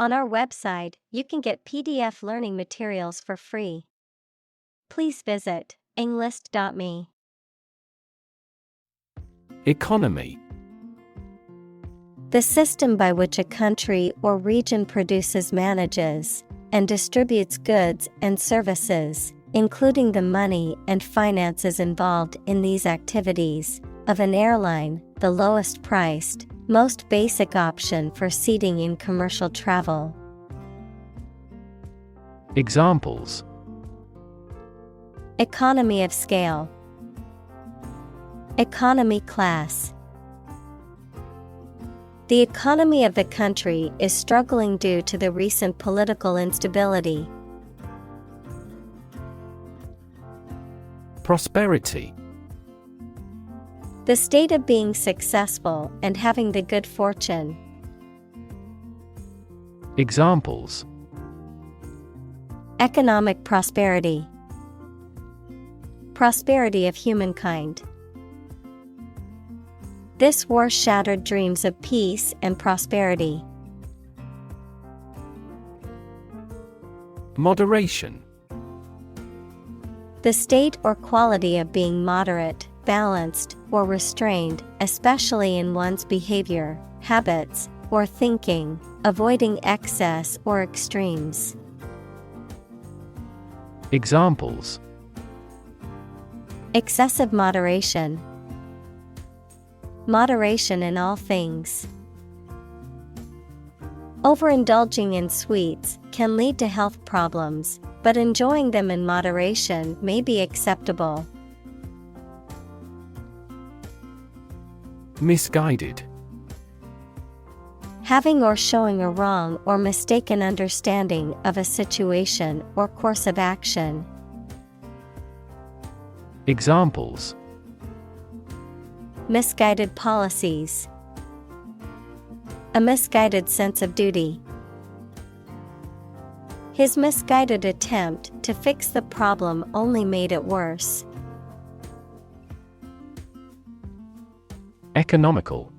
On our website, you can get PDF learning materials for free. Please visit englist.me. Economy. The system by which a country or region produces, manages, and distributes goods and services, including the money and finances involved in these activities, of an airline, the lowest priced, most basic option for seating in commercial travel. Examples: Economy of scale, economy class. The economy of the country is struggling due to the recent political instability. Prosperity. The state of being successful and having the good fortune. Examples: Economic prosperity, prosperity of humankind. This war shattered dreams of peace and prosperity. Moderation. The state or quality of being moderate, balanced, or restrained, especially in one's behavior, habits, or thinking, avoiding excess or extremes. Examples: Excessive moderation, moderation in all things. Overindulging in sweets can lead to health problems, but enjoying them in moderation may be acceptable. Misguided. Having or showing a wrong or mistaken understanding of a situation or course of action. Examples: Misguided policies, a misguided sense of duty. His misguided attempt to fix the problem only made it worse. Economical.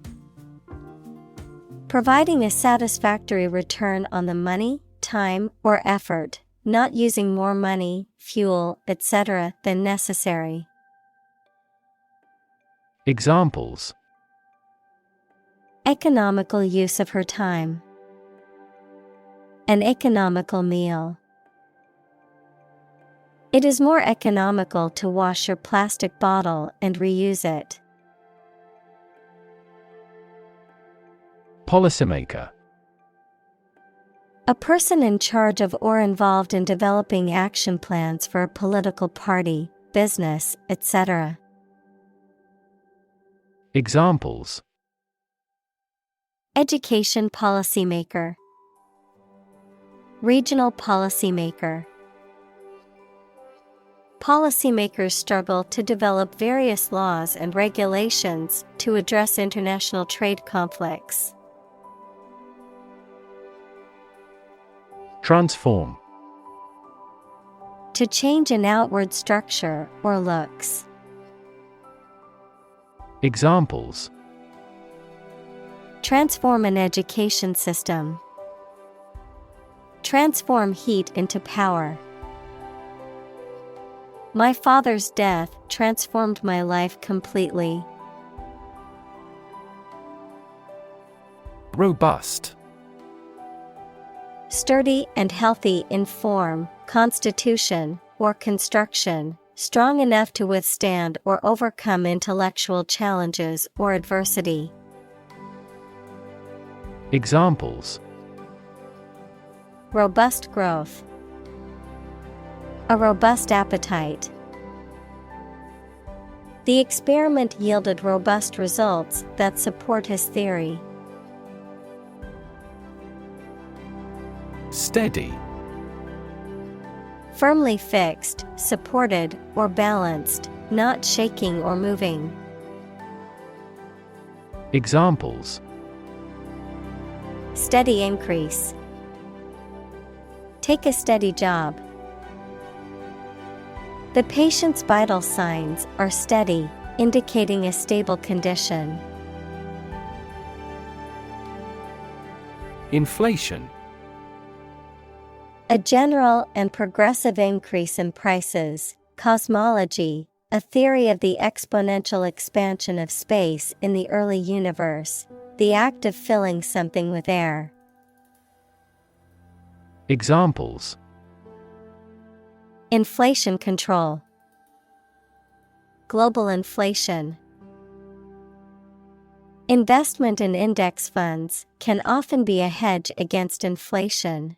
Providing a satisfactory return on the money, time, or effort, not using more money, fuel, etc. than necessary. Examples: Economical use of her time, an economical meal. It is more economical to wash your plastic bottle and reuse it. Policymaker. A person in charge of or involved in developing action plans for a political party, business, etc. Examples: Education policymaker, regional policymaker. Policymakers struggle to develop various laws and regulations to address international trade conflicts. Transform. To change an outward structure or looks. Examples: Transform an education system. Transform heat into power. My father's death transformed my life completely. Robust. Sturdy and healthy in form, constitution, or construction, strong enough to withstand or overcome intellectual challenges or adversity. Examples: Robust growth, a robust appetite. The experiment yielded robust results that support his theory. Steady. Firmly fixed, supported, or balanced, not shaking or moving. Examples: Steady increase. Take a steady job. The patient's vital signs are steady, indicating a stable condition. Inflation. A general and progressive increase in prices. Cosmology, a theory of the exponential expansion of space in the early universe, the act of filling something with air. Examples: Inflation control. Global inflation. Investment in index funds can often be a hedge against inflation.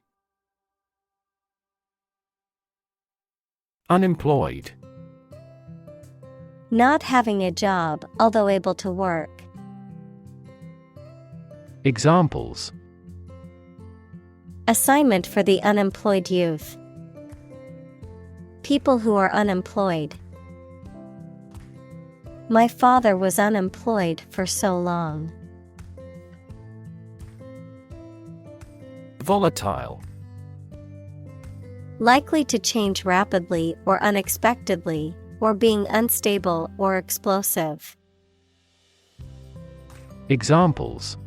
Unemployed. Not having a job, although able to work. Examples: Assignment for the unemployed youth. People who are unemployed. My father was unemployed for so long. Volatile. Likely to change rapidly or unexpectedly, or being unstable or explosive. Examples: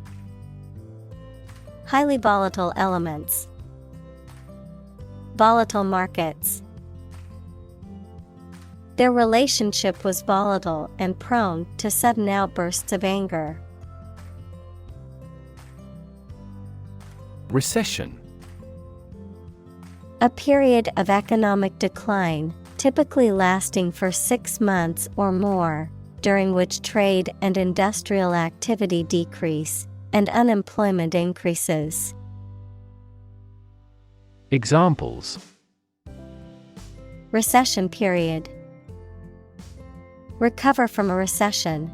Highly volatile elements. Volatile markets. Their relationship was volatile and prone to sudden outbursts of anger. Recession. A period of economic decline, typically lasting for 6 months or more, during which trade and industrial activity decrease, and unemployment increases. Examples: Recession period. Recover from a recession.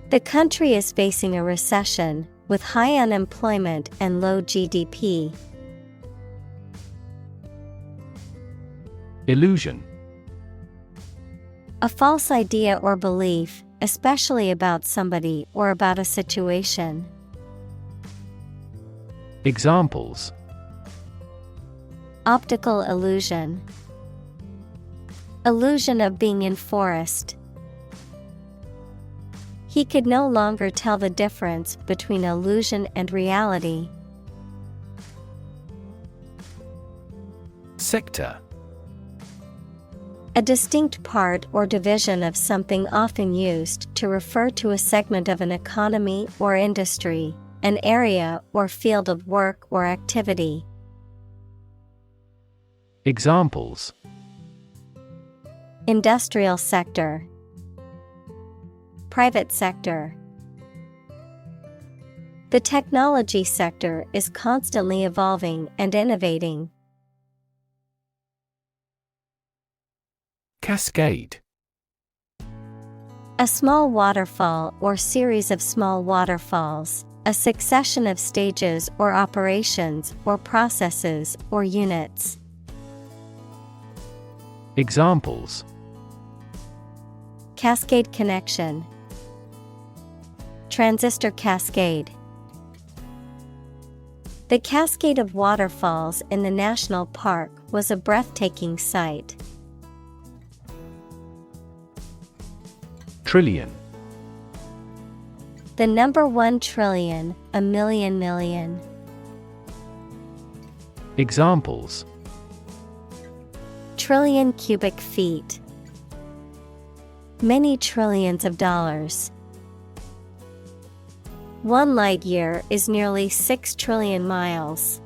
The country is facing a recession, with high unemployment and low GDP. Illusion. A false idea or belief, especially about somebody or about a situation. Examples: Optical illusion. Illusion of being in forest. He could no longer tell the difference between illusion and reality. Sector. A distinct part or division of something, often used to refer to a segment of an economy or industry, an area or field of work or activity. Examples: Industrial sector. Private sector. The technology sector is constantly evolving and innovating. Cascade. A small waterfall or series of small waterfalls, a succession of stages or operations or processes or units. Examples: Cascade connection. Transistor cascade. The cascade of waterfalls in the national park was a breathtaking sight. Trillion. The number 1 trillion, a million million. Examples: Trillion cubic feet. Many trillions of dollars. 1 light year is nearly 6 trillion miles.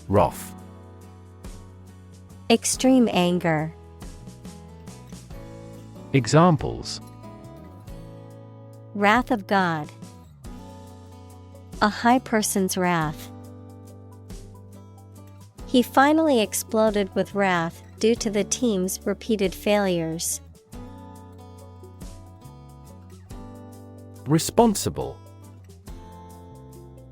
Wrath. Extreme anger. Examples: Wrath of God. A high person's wrath. He finally exploded with wrath due to the team's repeated failures. Responsible.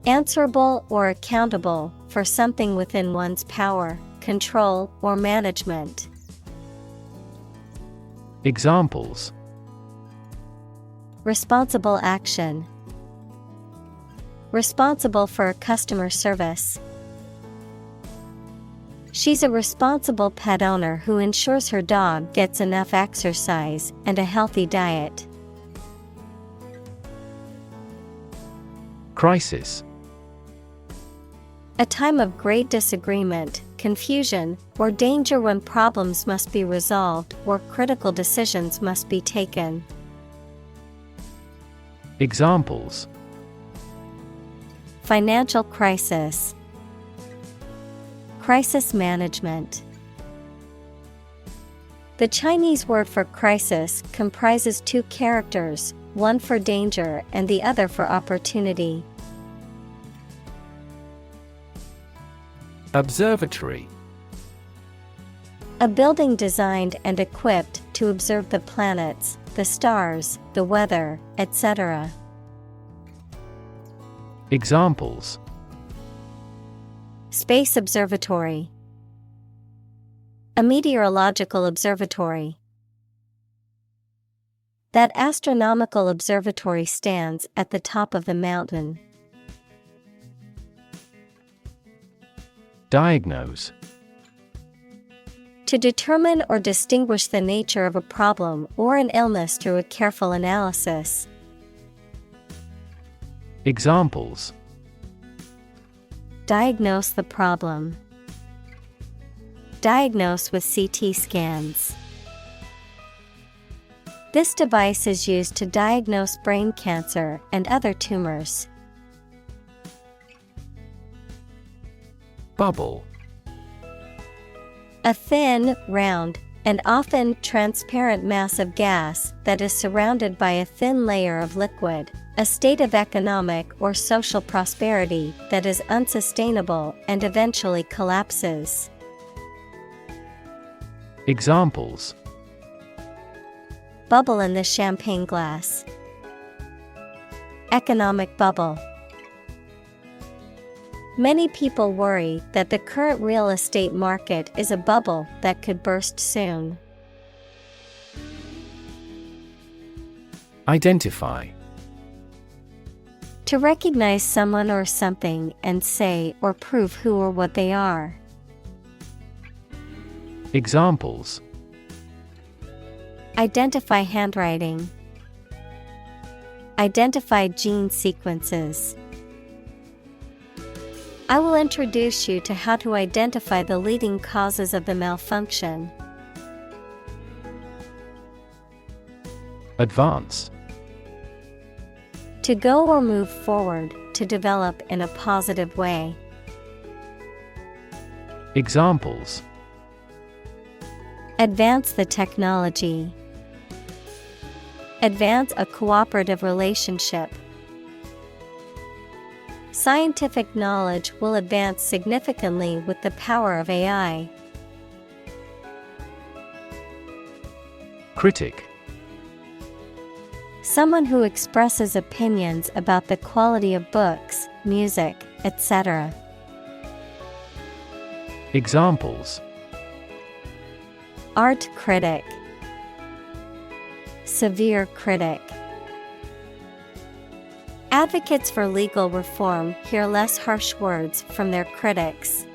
Answerable or accountable for something within one's power, control, or management. Examples: Responsible action. Responsible for customer service. She's a responsible pet owner who ensures her dog gets enough exercise and a healthy diet. Crisis. A time of great disagreement, confusion, or danger when problems must be resolved or critical decisions must be taken. Examples: Financial crisis, crisis management. The Chinese word for crisis comprises two characters, one for danger and the other for opportunity. Observatory. A building designed and equipped to observe the planets, the stars, the weather, etc. Examples: Space observatory, a meteorological observatory. That astronomical observatory stands at the top of the mountain. Diagnose. To determine or distinguish the nature of a problem or an illness through a careful analysis. Examples: Diagnose the problem. Diagnose with CT scans. This device is used to diagnose brain cancer and other tumors. Bubble. A thin, round, and often transparent mass of gas that is surrounded by a thin layer of liquid, a state of economic or social prosperity that is unsustainable and eventually collapses. Examples: Bubble in the champagne glass. Economic bubble. Many people worry that the current real estate market is a bubble that could burst soon. Identify. To recognize someone or something and say or prove who or what they are. Examples: Identify handwriting. Identify gene sequences. I will introduce you to how to identify the leading causes of the malfunction. Advance. To go or move forward, to develop in a positive way. Examples: Advance the technology. Advance a cooperative relationship. Scientific knowledge will advance significantly with the power of AI. Critic. Someone who expresses opinions about the quality of books, music, etc. Examples: Art critic. Severe critic. Advocates for legal reform hear less harsh words from their critics.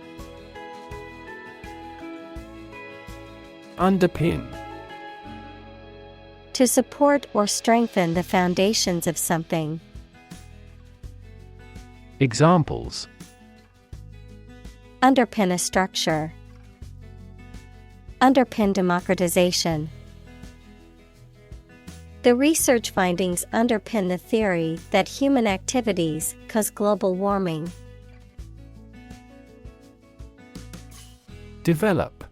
Underpin. To support or strengthen the foundations of something. Examples: Underpin a structure. Underpin democratization. The research findings underpin the theory that human activities cause global warming. Develop.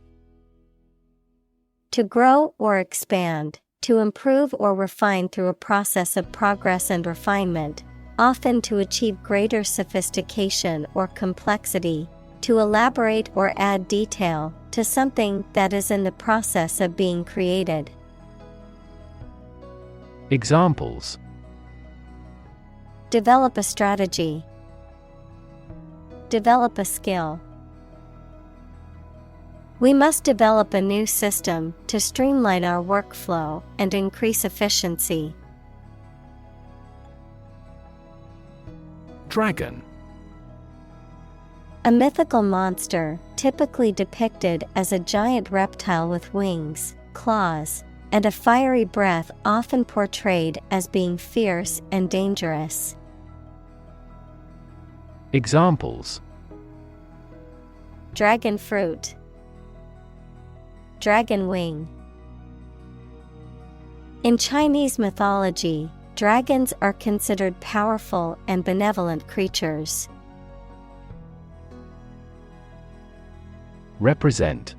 To grow or expand, to improve or refine through a process of progress and refinement, often to achieve greater sophistication or complexity, to elaborate or add detail to something that is in the process of being created. Examples: Develop a strategy. Develop a skill. We must develop a new system to streamline our workflow and increase efficiency. Dragon. A mythical monster, typically depicted as a giant reptile with wings, claws, and a fiery breath, often portrayed as being fierce and dangerous. Examples: dragon fruit, dragon wing. In Chinese mythology, dragons are considered powerful and benevolent creatures. Represent.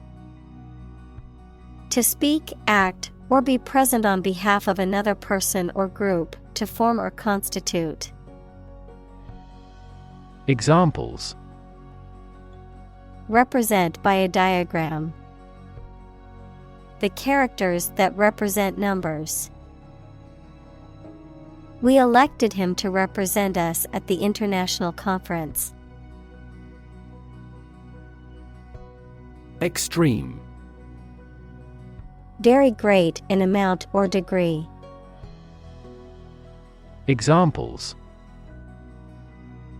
To speak, act, or be present on behalf of another person or group, to form or constitute. Examples: represent by a diagram. The characters that represent numbers. We elected him to represent us at the international conference. Extreme. Very great in amount or degree. Examples: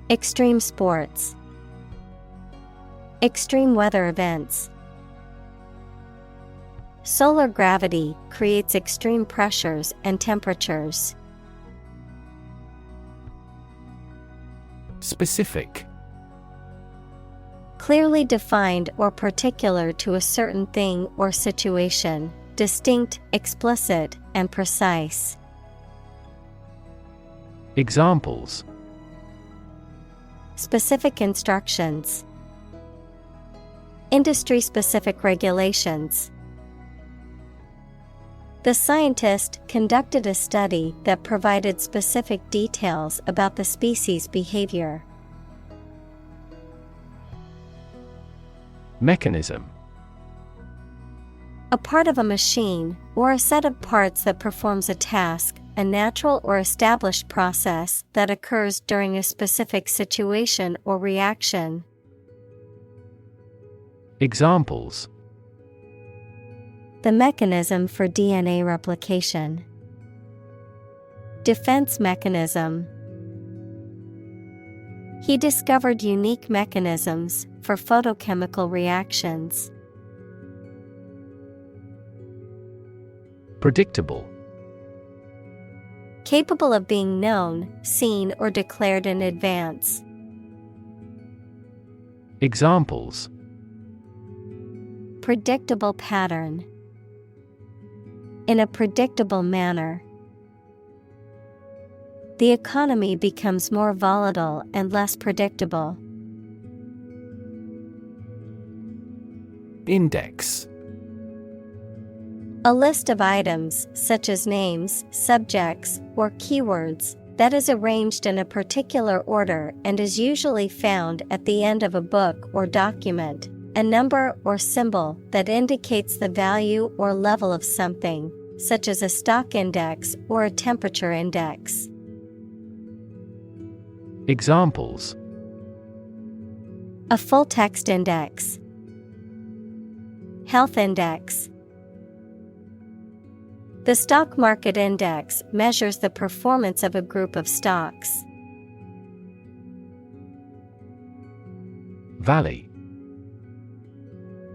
extreme sports, extreme weather events. Solar gravity creates extreme pressures and temperatures. Specific. Clearly defined or particular to a certain thing or situation, distinct, explicit, and precise. Examples: specific instructions, industry-specific regulations. The scientist conducted a study that provided specific details about the species' behavior. Mechanism. A part of a machine, or a set of parts that performs a task, a natural or established process that occurs during a specific situation or reaction. Examples: the mechanism for DNA replication. Defense mechanism. He discovered unique mechanisms for photochemical reactions. Predictable. Capable of being known, seen, or declared in advance. Examples: predictable pattern. In a predictable manner. The economy becomes more volatile and less predictable. Index. A list of items, such as names, subjects, or keywords, that is arranged in a particular order and is usually found at the end of a book or document. A number or symbol that indicates the value or level of something, such as a stock index or a temperature index. Examples: a full text index. Health index. The stock market index measures the performance of a group of stocks. Valley.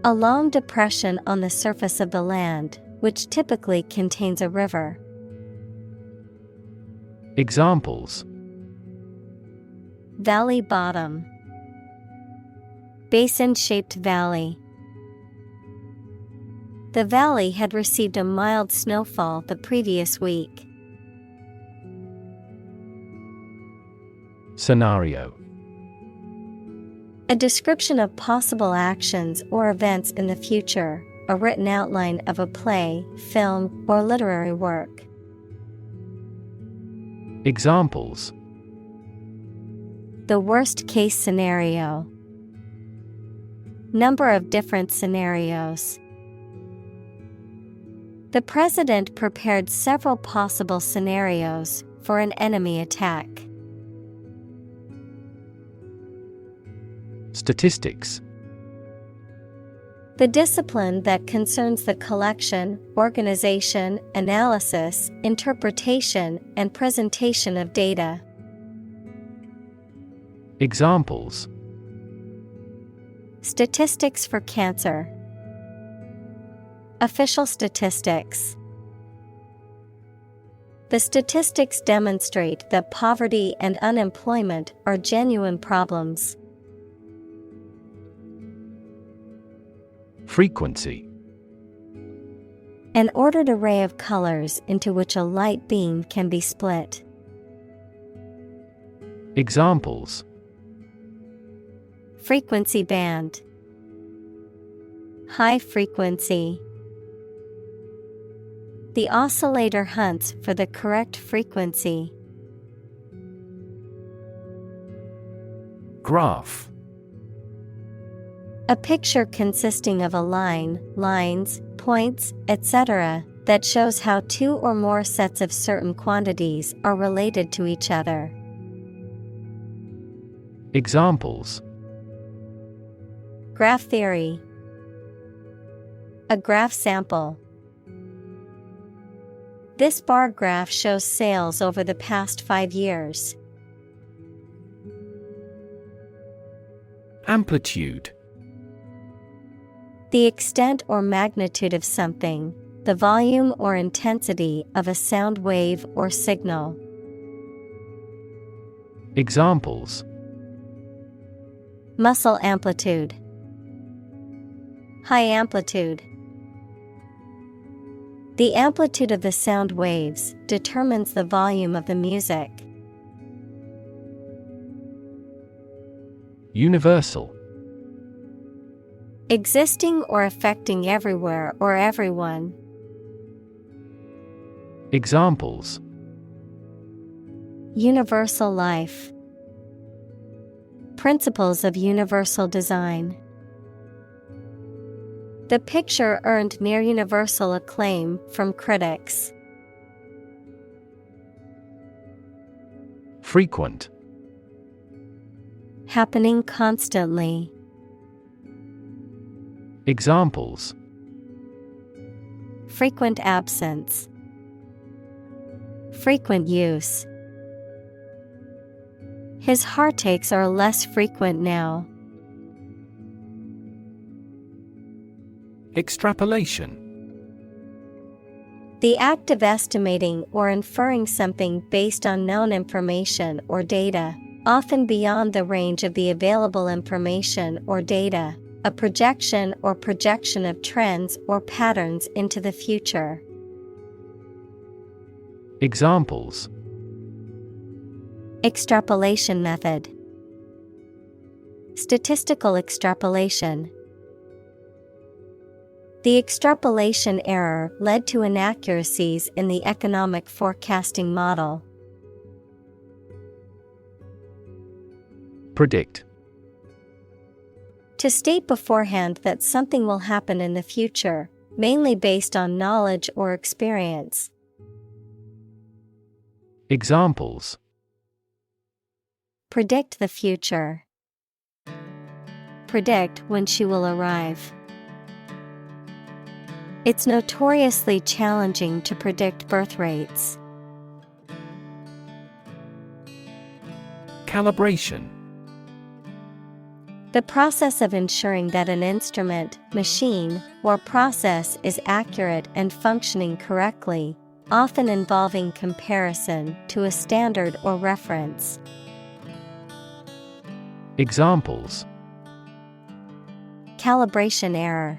A long depression on the surface of the land, which typically contains a river. Examples: valley bottom. Basin-shaped valley. The valley had received a mild snowfall the previous week. Scenario. A description of possible actions or events in the future, a written outline of a play, film, or literary work. Examples: the worst-case scenario. Number of different scenarios. The president prepared several possible scenarios for an enemy attack. Statistics. The discipline that concerns the collection, organization, analysis, interpretation, and presentation of data. Examples: statistics for cancer. Official statistics. The statistics demonstrate that poverty and unemployment are genuine problems. Frequency. An ordered array of colors into which a light beam can be split. Examples: Frequency band. High frequency. The oscillator hunts for the correct frequency. Graph. A picture consisting of a line, lines, points, etc., that shows how two or more sets of certain quantities are related to each other. Examples: Graph theory. A graph sample. This bar graph shows sales over the past 5 years. Amplitude. The extent or magnitude of something, the volume or intensity of a sound wave or signal. Examples: Muscle amplitude. High amplitude. The amplitude of the sound waves determines the volume of the music. Universal. Existing or affecting everywhere or everyone. Examples: Universal life. Principles of universal design. The picture earned near universal acclaim from critics. Frequent. Happening constantly. Examples: Frequent absence. Frequent use. His heartaches are less frequent now. Extrapolation. The act of estimating or inferring something based on known information or data, often beyond the range of the available information or data, a projection or projection of trends or patterns into the future. Examples: Extrapolation method. Statistical extrapolation. The extrapolation error led to inaccuracies in the economic forecasting model. Predict. To state beforehand that something will happen in the future, mainly based on knowledge or experience. Examples: Predict the future. Predict when she will arrive. It's notoriously challenging to predict birth rates. Calibration. The process of ensuring that an instrument, machine, or process is accurate and functioning correctly, often involving comparison to a standard or reference. Examples: Calibration error.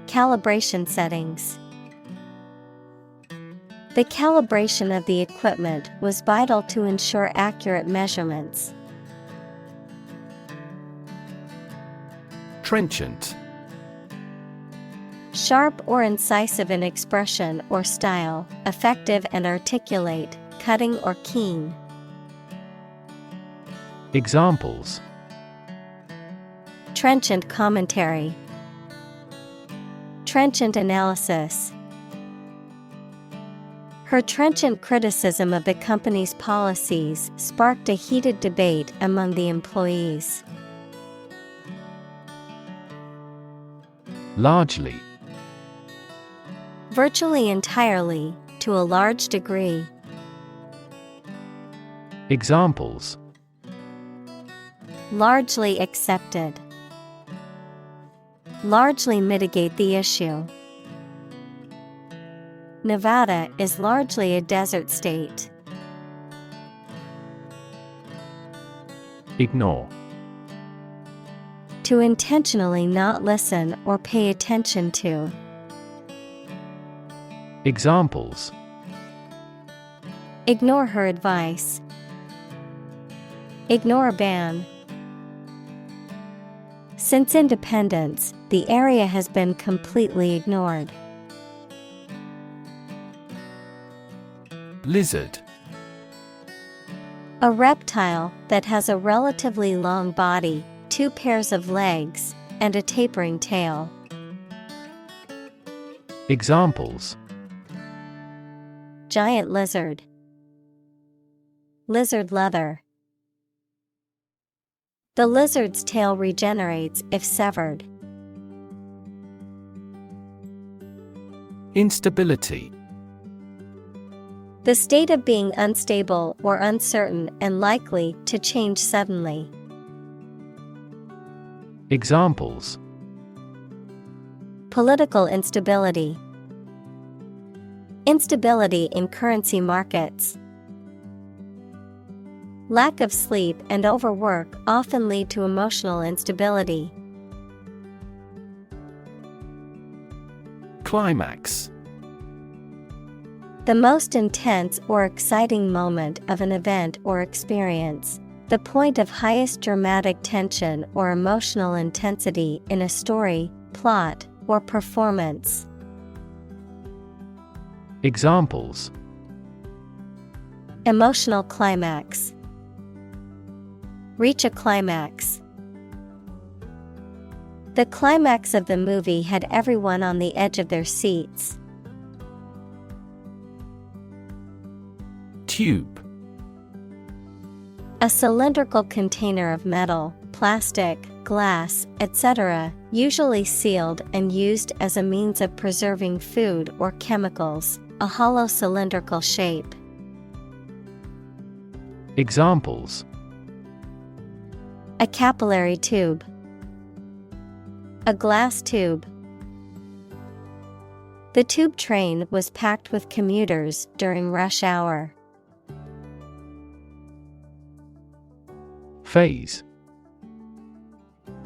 Calibration settings. The calibration of the equipment was vital to ensure accurate measurements. Trenchant. Sharp or incisive in expression or style, effective and articulate, cutting or keen. Examples: Trenchant commentary. Trenchant analysis. Her trenchant criticism of the company's policies sparked a heated debate among the employees. Largely. Virtually entirely, to a large degree. Examples: Largely accepted. Largely mitigate the issue. Nevada is largely a desert state. Ignore. To intentionally not listen or pay attention to. Examples: Ignore her advice. Ignore a ban. Since independence, the area has been completely ignored. Lizard. A reptile that has a relatively long body, 2 pairs of legs, and a tapering tail. Examples: Giant lizard. Lizard leather. The lizard's tail regenerates if severed. Instability. The state of being unstable or uncertain and likely to change suddenly. Examples: Political instability. Instability in currency markets. Lack of sleep and overwork often lead to emotional instability. Climax. The most intense or exciting moment of an event or experience. The point of highest dramatic tension or emotional intensity in a story, plot, or performance. Examples: Emotional climax. Reach a climax. The climax of the movie had everyone on the edge of their seats. Tube. A cylindrical container of metal, plastic, glass, etc., usually sealed and used as a means of preserving food or chemicals, a hollow cylindrical shape. Examples: A capillary tube. A glass tube. The tube train was packed with commuters during rush hour. Phase.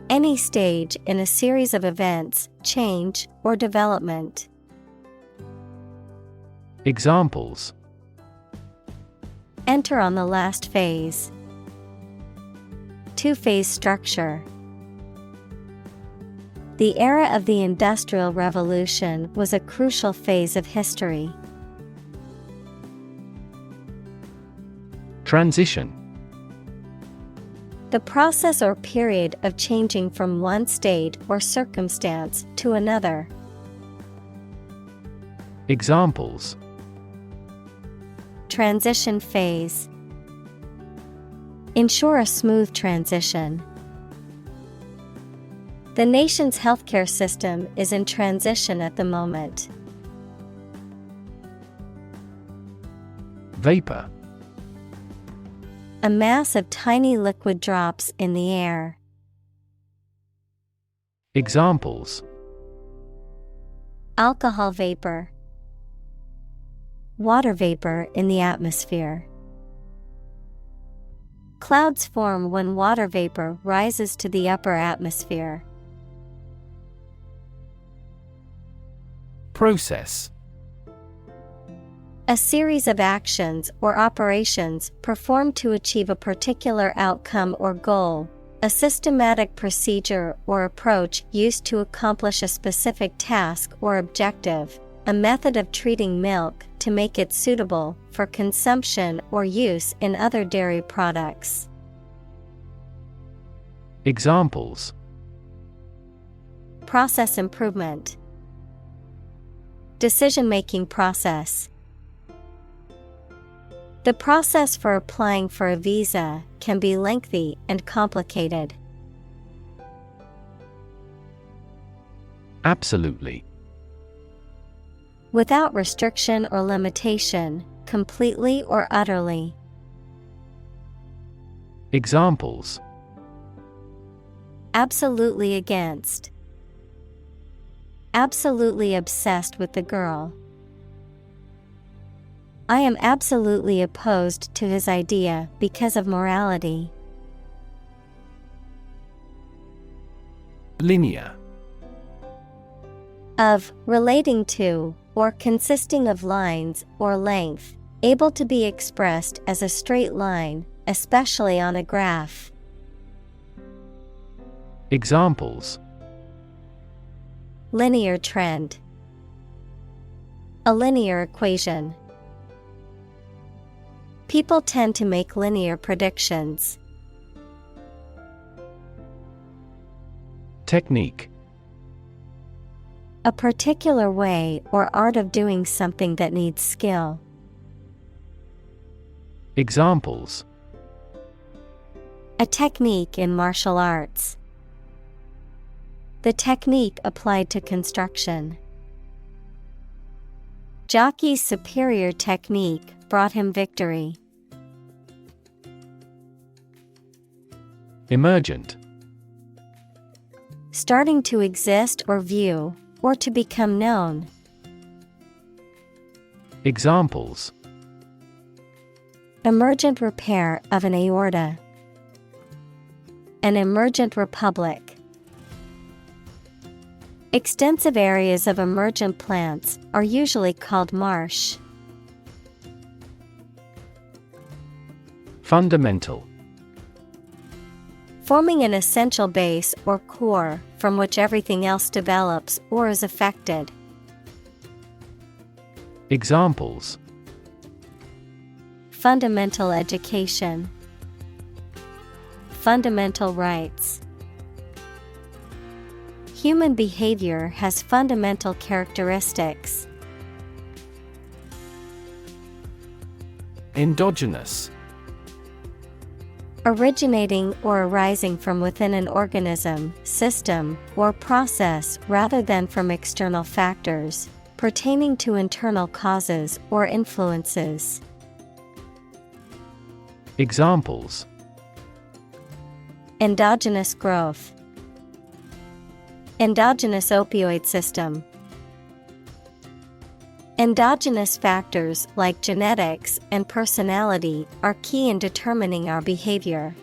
Any stage in a series of events, change, or development. Examples: Enter on the last phase. 2-phase structure. The era of the Industrial Revolution was a crucial phase of history. Transition. The process or period of changing from one state or circumstance to another. Examples: Transition phase. Ensure a smooth transition. The nation's healthcare system is in transition at the moment. Vapor. A mass of tiny liquid drops in the air. Examples: Alcohol vapor. Water vapor in the atmosphere. Clouds form when water vapor rises to the upper atmosphere. Process. A series of actions or operations performed to achieve a particular outcome or goal. A systematic procedure or approach used to accomplish a specific task or objective. A method of treating milk to make it suitable for consumption or use in other dairy products. Examples: Process improvement. Decision-making process. The process for applying for a visa can be lengthy and complicated. Absolutely. Without restriction or limitation, completely or utterly. Examples: Absolutely against. Absolutely obsessed with the girl. I am absolutely opposed to his idea because of morality. Linear. Of, relating to, or consisting of lines or length, able to be expressed as a straight line, especially on a graph. Examples: Linear trend. A linear equation. People tend to make linear predictions. Technique. A particular way or art of doing something that needs skill. Examples: A technique in martial arts. The technique applied to construction. Jockey's superior technique brought him victory. Emergent. Starting to exist or view, or to become known. Examples: Emergent repair of an aorta. An emergent republic. Extensive areas of emergent plants are usually called marsh. Fundamental. Forming an essential base or core from which everything else develops or is affected. Examples: Fundamental education. Fundamental rights. Human behavior has fundamental characteristics. Endogenous. Originating or arising from within an organism, system, or process rather than from external factors, pertaining to internal causes or influences. Examples: Endogenous growth. Endogenous opioid system. Endogenous factors like genetics and personality are key in determining our behavior.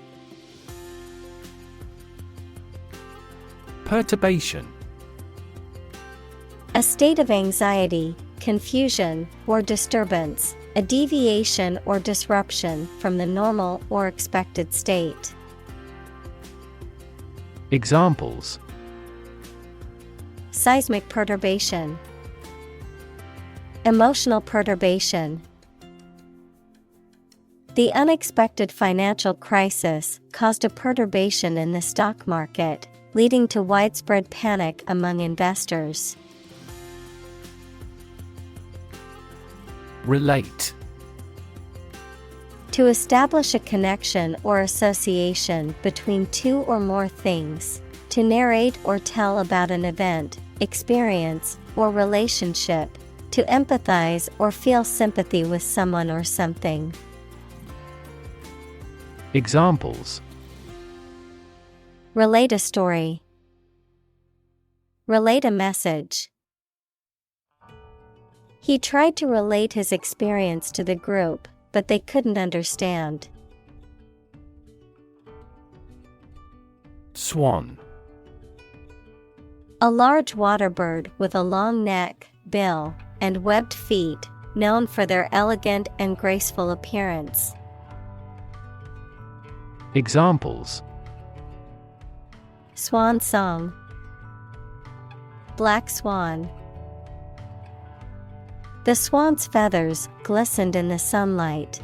Perturbation. A state of anxiety, confusion, or disturbance, a deviation or disruption from the normal or expected state. Examples: Seismic perturbation. Emotional perturbation. The unexpected financial crisis caused a perturbation in the stock market, leading to widespread panic among investors. Relate. To establish a connection or association between two or more things. To narrate or tell about an event, experience, or relationship. To empathize or feel sympathy with someone or something. Examples: Relate a story. Relate a message. He tried to relate his experience to the group, but they couldn't understand. Swan. A large water bird with a long neck, bill, and webbed feet, known for their elegant and graceful appearance. Examples: Swan song. Black swan. The swan's feathers glistened in the sunlight.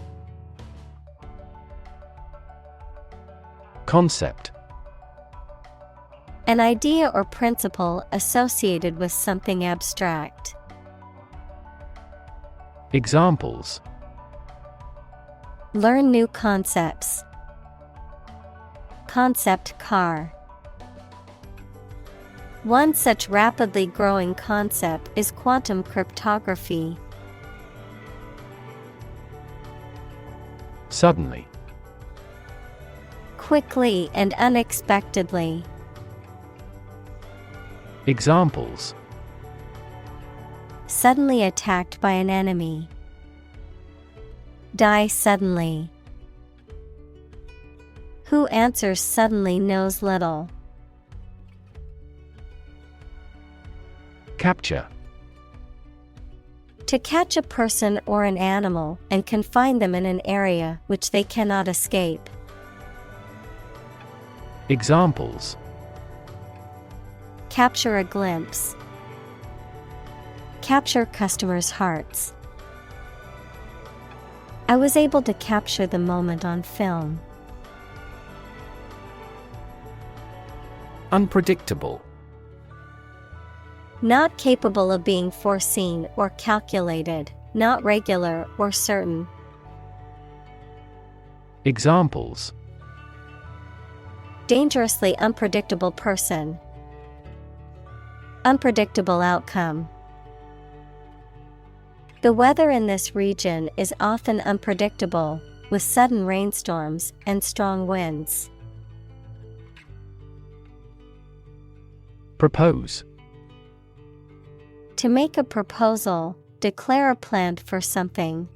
Concept. An idea or principle associated with something abstract. Examples: Learn new concepts. Concept car. One such rapidly growing concept is quantum cryptography. Suddenly. Quickly and unexpectedly. Examples: Suddenly attacked by an enemy. Die suddenly. Who answers suddenly knows little. Capture. To catch a person or an animal and confine them in an area which they cannot escape. Examples. Capture a glimpse. Capture customers' hearts. I was able to capture the moment on film. Unpredictable. Not capable of being foreseen or calculated, not regular or certain. Examples. Dangerously unpredictable person. Unpredictable outcome. The weather in this region is often unpredictable, with sudden rainstorms and strong winds. Propose. To make a proposal, declare a plan for something.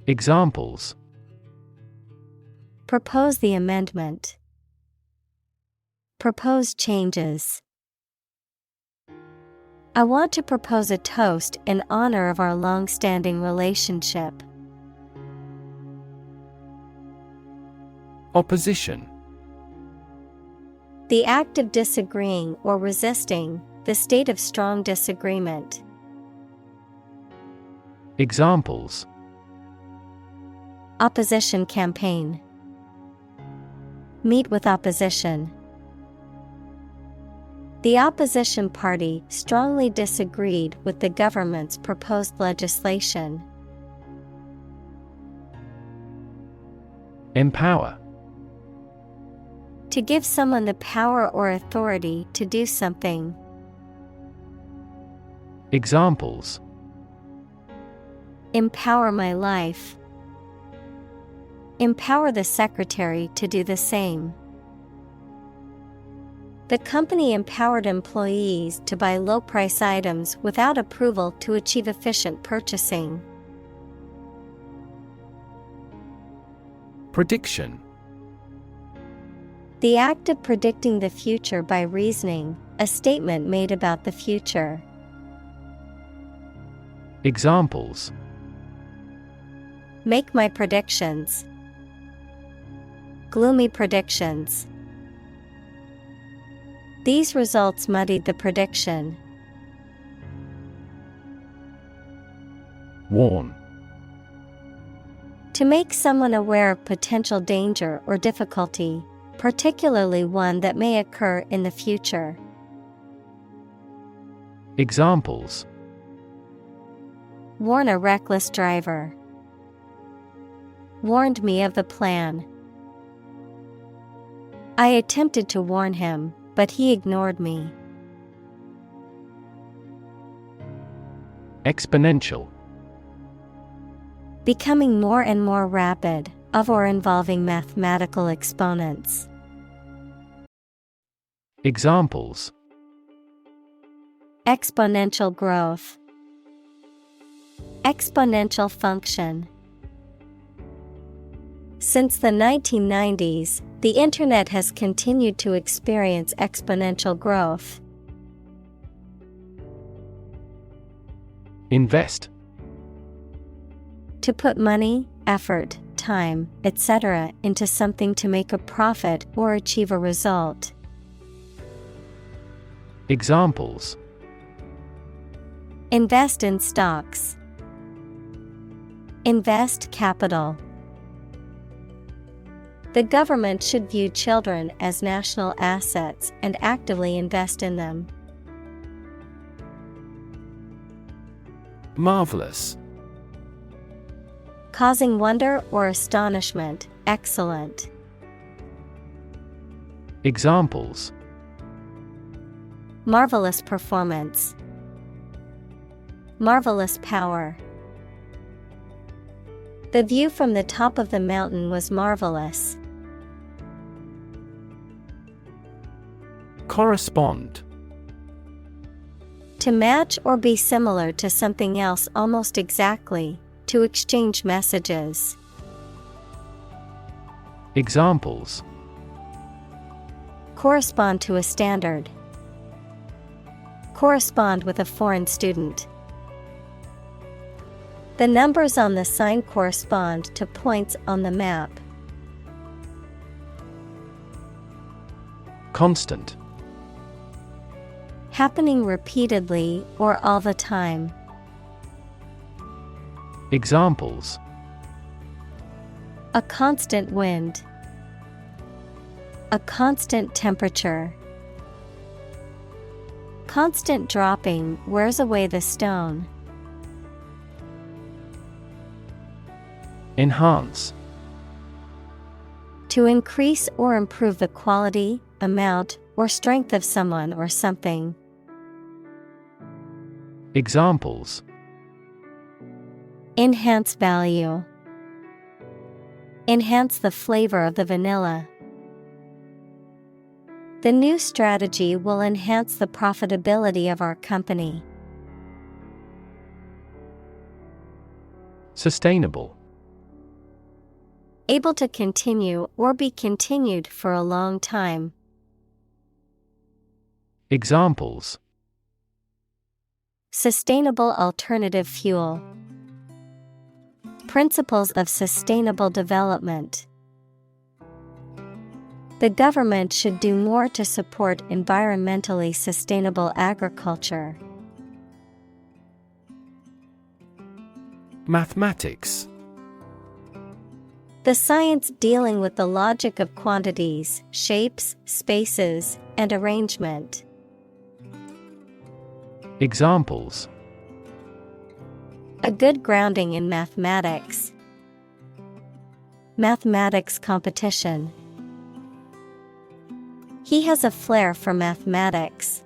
Examples. Propose the amendment. Propose changes. I want to propose a toast in honor of our long-standing relationship. Opposition. The act of disagreeing or resisting, the state of strong disagreement. Examples. Opposition campaign. Meet with opposition. The opposition party strongly disagreed with the government's proposed legislation. Empower. To give someone the power or authority to do something. Examples. Empower my life. Empower the secretary to do the same. The company empowered employees to buy low-price items without approval to achieve efficient purchasing. Prediction. The act of predicting the future by reasoning, a statement made about the future. Examples. Make my predictions. Gloomy predictions. These results muddied the prediction. Warn. To make someone aware of potential danger or difficulty, particularly one that may occur in the future. Examples. Warn a reckless driver. Warned me of the plan. I attempted to warn him, but he ignored me. Exponential. Becoming more and more rapid, of or involving mathematical exponents. Examples. Exponential growth. Exponential function. Since the 1990s, the Internet has continued to experience exponential growth. Invest. To put money, effort, time, etc. into something to make a profit or achieve a result. Examples. Invest in stocks. Invest capital. The government should view children as national assets and actively invest in them. Marvelous. Causing wonder or astonishment, excellent. Examples. Marvelous performance. Marvelous power. The view from the top of the mountain was marvelous. Correspond. To match or be similar to something else almost exactly, To exchange messages. Examples: Correspond to a standard. Correspond with a foreign student. The numbers on the sign correspond to points on the map. Constant. Happening repeatedly or all the time. Examples: A constant wind. A constant temperature. Constant dropping wears away the stone. Enhance. To increase or improve the quality, amount, or strength of someone or something. Examples: Enhance value. Enhance the flavor of the vanilla. The new strategy will enhance the profitability of our company. Sustainable. Able to continue or be continued for a long time. Examples: Sustainable alternative fuel. Principles of sustainable development. The government should do more to support environmentally sustainable agriculture. Mathematics. The science dealing with the logic of quantities, shapes, spaces, and arrangement. Examples: A good grounding in mathematics. Mathematics competition. He has a flair for mathematics.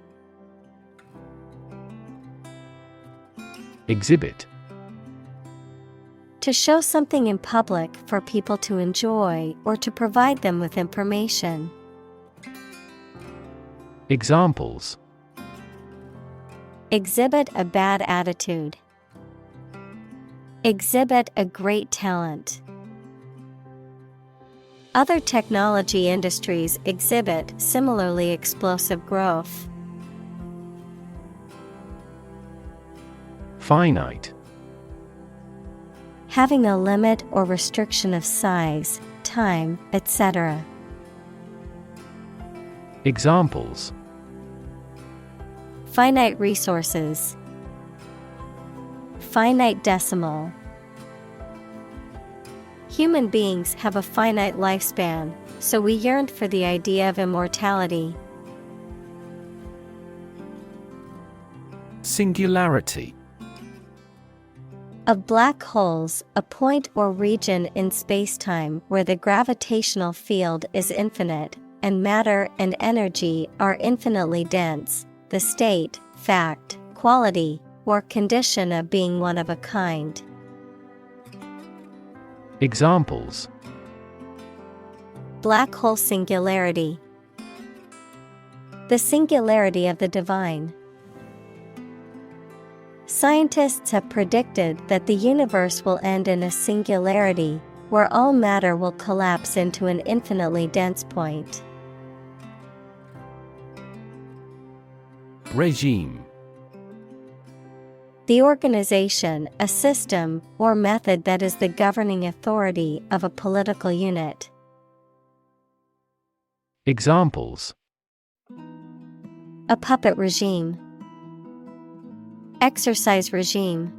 Exhibit. To show something in public for people to enjoy or to provide them with information. Examples: Exhibit a bad attitude. Exhibit a great talent. Other technology industries exhibit similarly explosive growth. Finite. Having a limit or restriction of size, time, etc. Examples: Finite resources. Finite decimal. Human beings have a finite lifespan, so we yearned for the idea of immortality. Singularity. Of black holes, a point or region in spacetime where the gravitational field is infinite, and matter and energy are infinitely dense, the state, fact, quality, or condition of being one of a kind. Examples: Black hole singularity. The singularity of the divine. Scientists have predicted that the universe will end in a singularity, where all matter will collapse into an infinitely dense point. Regime. The organization, a system, or method that is the governing authority of a political unit. Examples: A puppet regime. Exercise regime.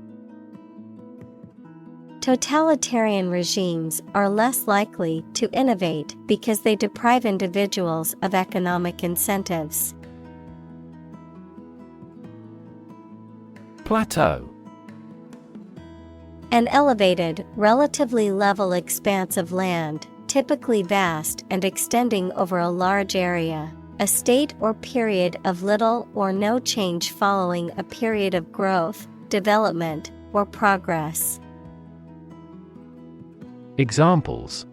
Totalitarian regimes are less likely to innovate because they deprive individuals of economic incentives. Plateau. An elevated, relatively level expanse of land, typically vast and extending over a large area, a state or period of little or no change following a period of growth, development, or progress. Examples: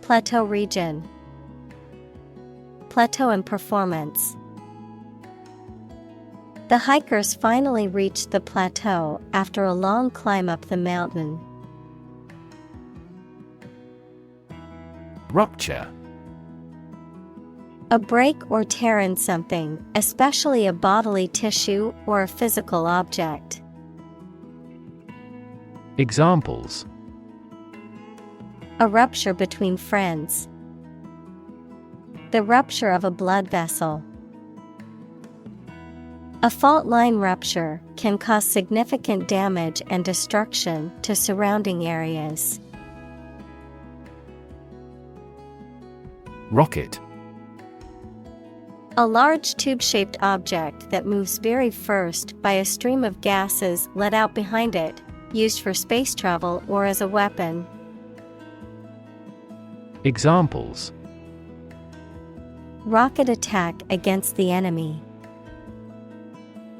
Plateau region. Plateau in performance. The hikers finally reached the plateau after a long climb up the mountain. Rupture. A break or tear in something, especially a bodily tissue or a physical object. Examples: A rupture between friends. The rupture of a blood vessel. A fault line rupture can cause significant damage and destruction to surrounding areas. Rocket. A large tube-shaped object that moves very first by a stream of gases let out behind it, used for space travel or as a weapon. Examples: Rocket attack against the enemy.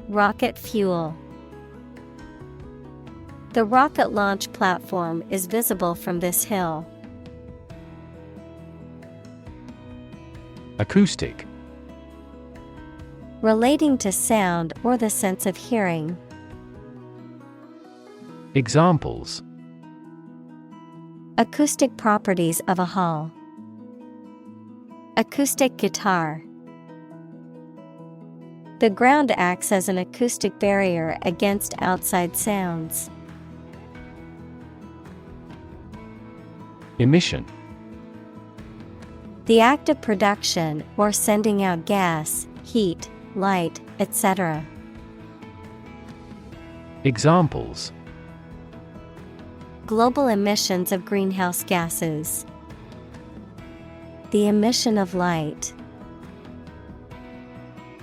Rocket fuel. The rocket launch platform is visible from this hill. Acoustic. Relating to sound or the sense of hearing. Examples: Acoustic properties of a hall. Acoustic guitar. The ground acts as an acoustic barrier against outside sounds. Emission. The act of production or sending out gas, heat, light, etc. Examples: Global emissions of greenhouse gases. The emission of light.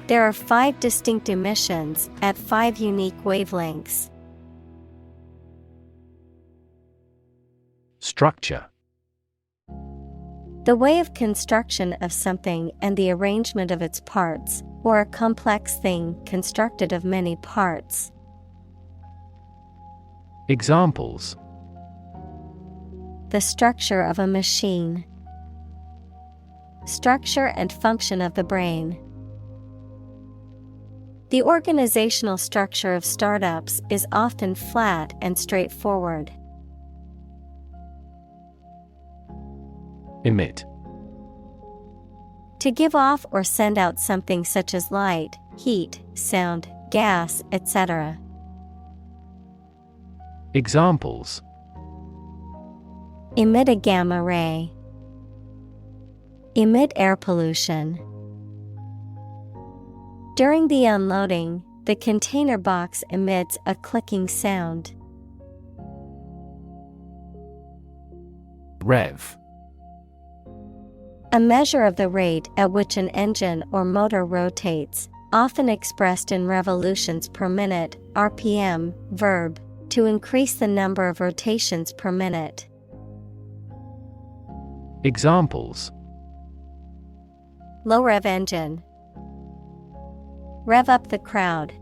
There are 5 distinct emissions at 5 unique wavelengths. Structure. The way of construction of something and the arrangement of its parts, or a complex thing constructed of many parts. Examples: The structure of a machine. Structure and function of the brain. The organizational structure of startups is often flat and straightforward. Emit. To give off or send out something such as light, heat, sound, gas, etc. Examples: Emit a gamma ray. Emit air pollution. During the unloading, the container box emits a clicking sound. Rev. A measure of the rate at which an engine or motor rotates, often expressed in revolutions per minute, RPM, verb, to increase the number of rotations per minute. Examples: Low rev engine. Rev up the crowd.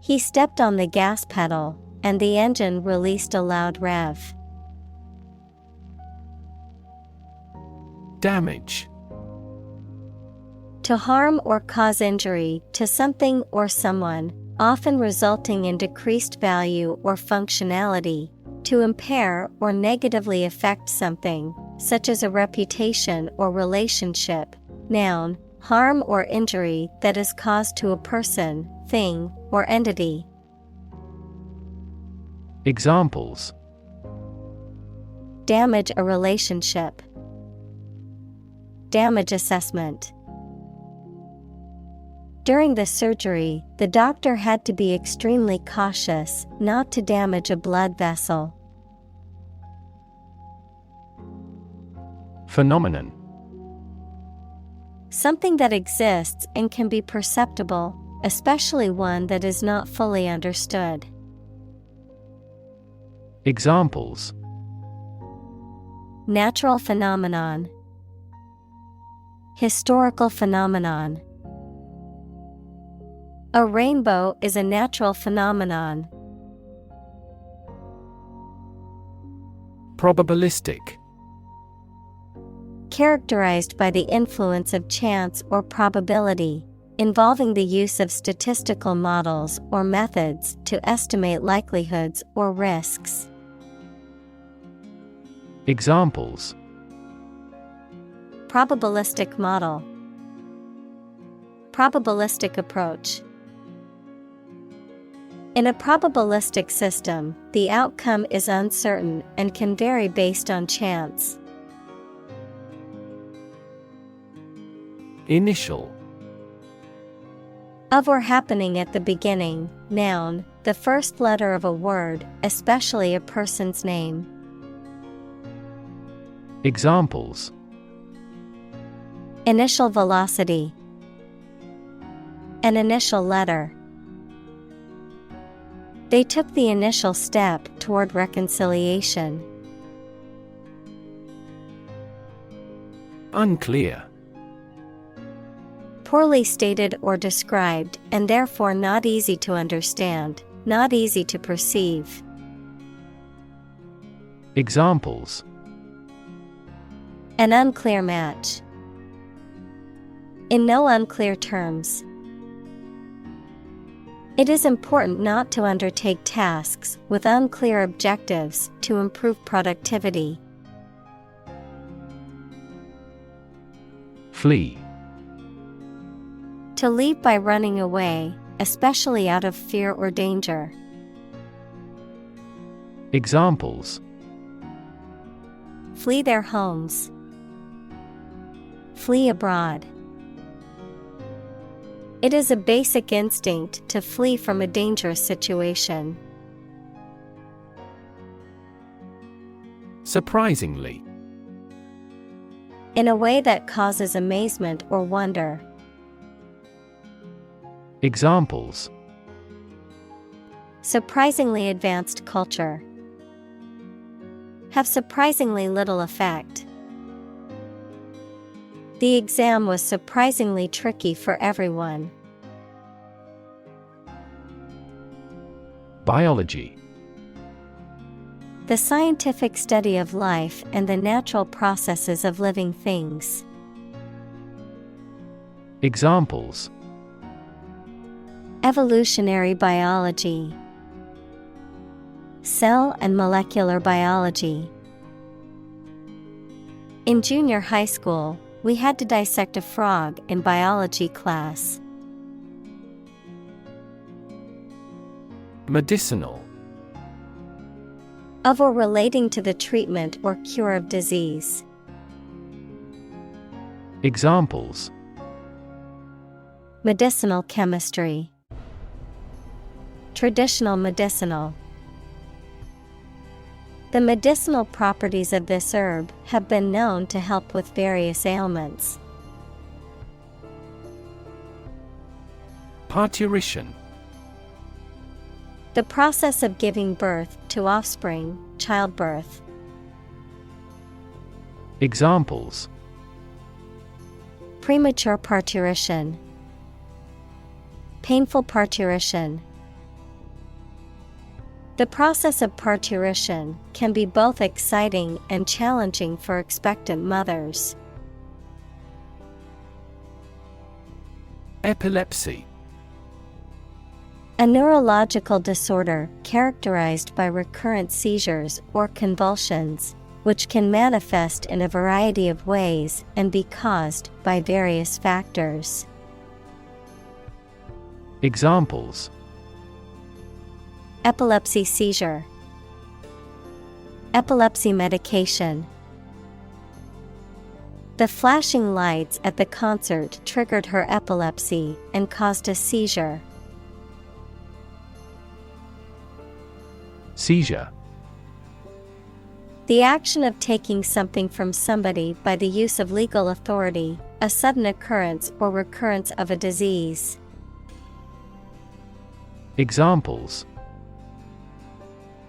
He stepped on the gas pedal, and the engine released a loud rev. Damage. To harm or cause injury to something or someone, often resulting in decreased value or functionality, to impair or negatively affect something, such as a reputation or relationship. Noun, harm or injury that is caused to a person, thing, or entity. Examples: Damage a relationship. Damage assessment. During the surgery, the doctor had to be extremely cautious not to damage a blood vessel. Phenomenon. Something that exists and can be perceptible, especially one that is not fully understood. Examples: Natural phenomenon. Historical phenomenon. A rainbow is a natural phenomenon. Probabilistic. Characterized by the influence of chance or probability, involving the use of statistical models or methods to estimate likelihoods or risks. Examples: Probabilistic model. Probabilistic approach. In a probabilistic system, the outcome is uncertain and can vary based on chance. Initial. Of or happening at the beginning, noun, the first letter of a word, especially a person's name. Examples: Initial velocity. An initial letter. They took the initial step toward reconciliation. Unclear. Poorly stated or described, and therefore not easy to understand, not easy to perceive. Examples: An unclear match. In no unclear terms. It is important not to undertake tasks with unclear objectives to improve productivity. Flee. To leave by running away, especially out of fear or danger. Examples: Flee their homes. Flee abroad. It is a basic instinct to flee from a dangerous situation. Surprisingly. In a way that causes amazement or wonder. Examples: Surprisingly advanced culture. Have surprisingly little effect. The exam was surprisingly tricky for everyone. Biology. The scientific study of life and the natural processes of living things. Examples: Evolutionary biology. Cell and molecular biology. In junior high school, we had to dissect a frog in biology class. Medicinal. Of or relating to the treatment or cure of disease. Examples: Medicinal chemistry. Traditional medicinal. The medicinal properties of this herb have been known to help with various ailments. Parturition. The process of giving birth to offspring, childbirth. Examples: Premature parturition. Painful parturition. The process of parturition can be both exciting and challenging for expectant mothers. Epilepsy. A neurological disorder characterized by recurrent seizures or convulsions, which can manifest in a variety of ways and be caused by various factors. Examples: Epilepsy seizure. Epilepsy medication. The flashing lights at the concert triggered her epilepsy and caused a seizure. Seizure. The action of taking something from somebody by the use of legal authority, a sudden occurrence or recurrence of a disease. Examples: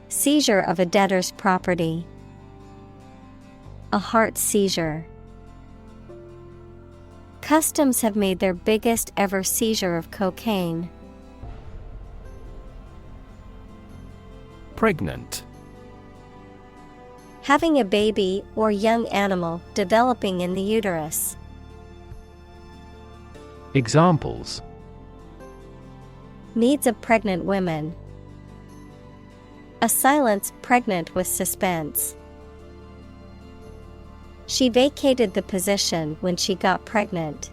Seizure of a debtor's property. A heart seizure. Customs have made their biggest ever seizure of cocaine. Pregnant. Having a baby or young animal developing in the uterus. Examples: Needs of pregnant women. A silence pregnant with suspense. She vacated the position when she got pregnant.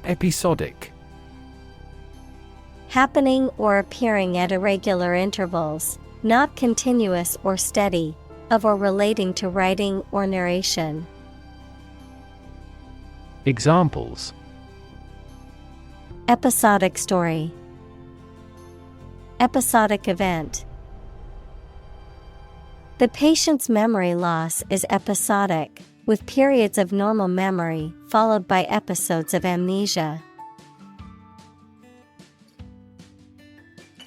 Episodic: Happening or appearing at irregular intervals, not continuous or steady, of or relating to writing or narration. Examples: Episodic story. Episodic event. The patient's memory loss is episodic, with periods of normal memory followed by episodes of amnesia.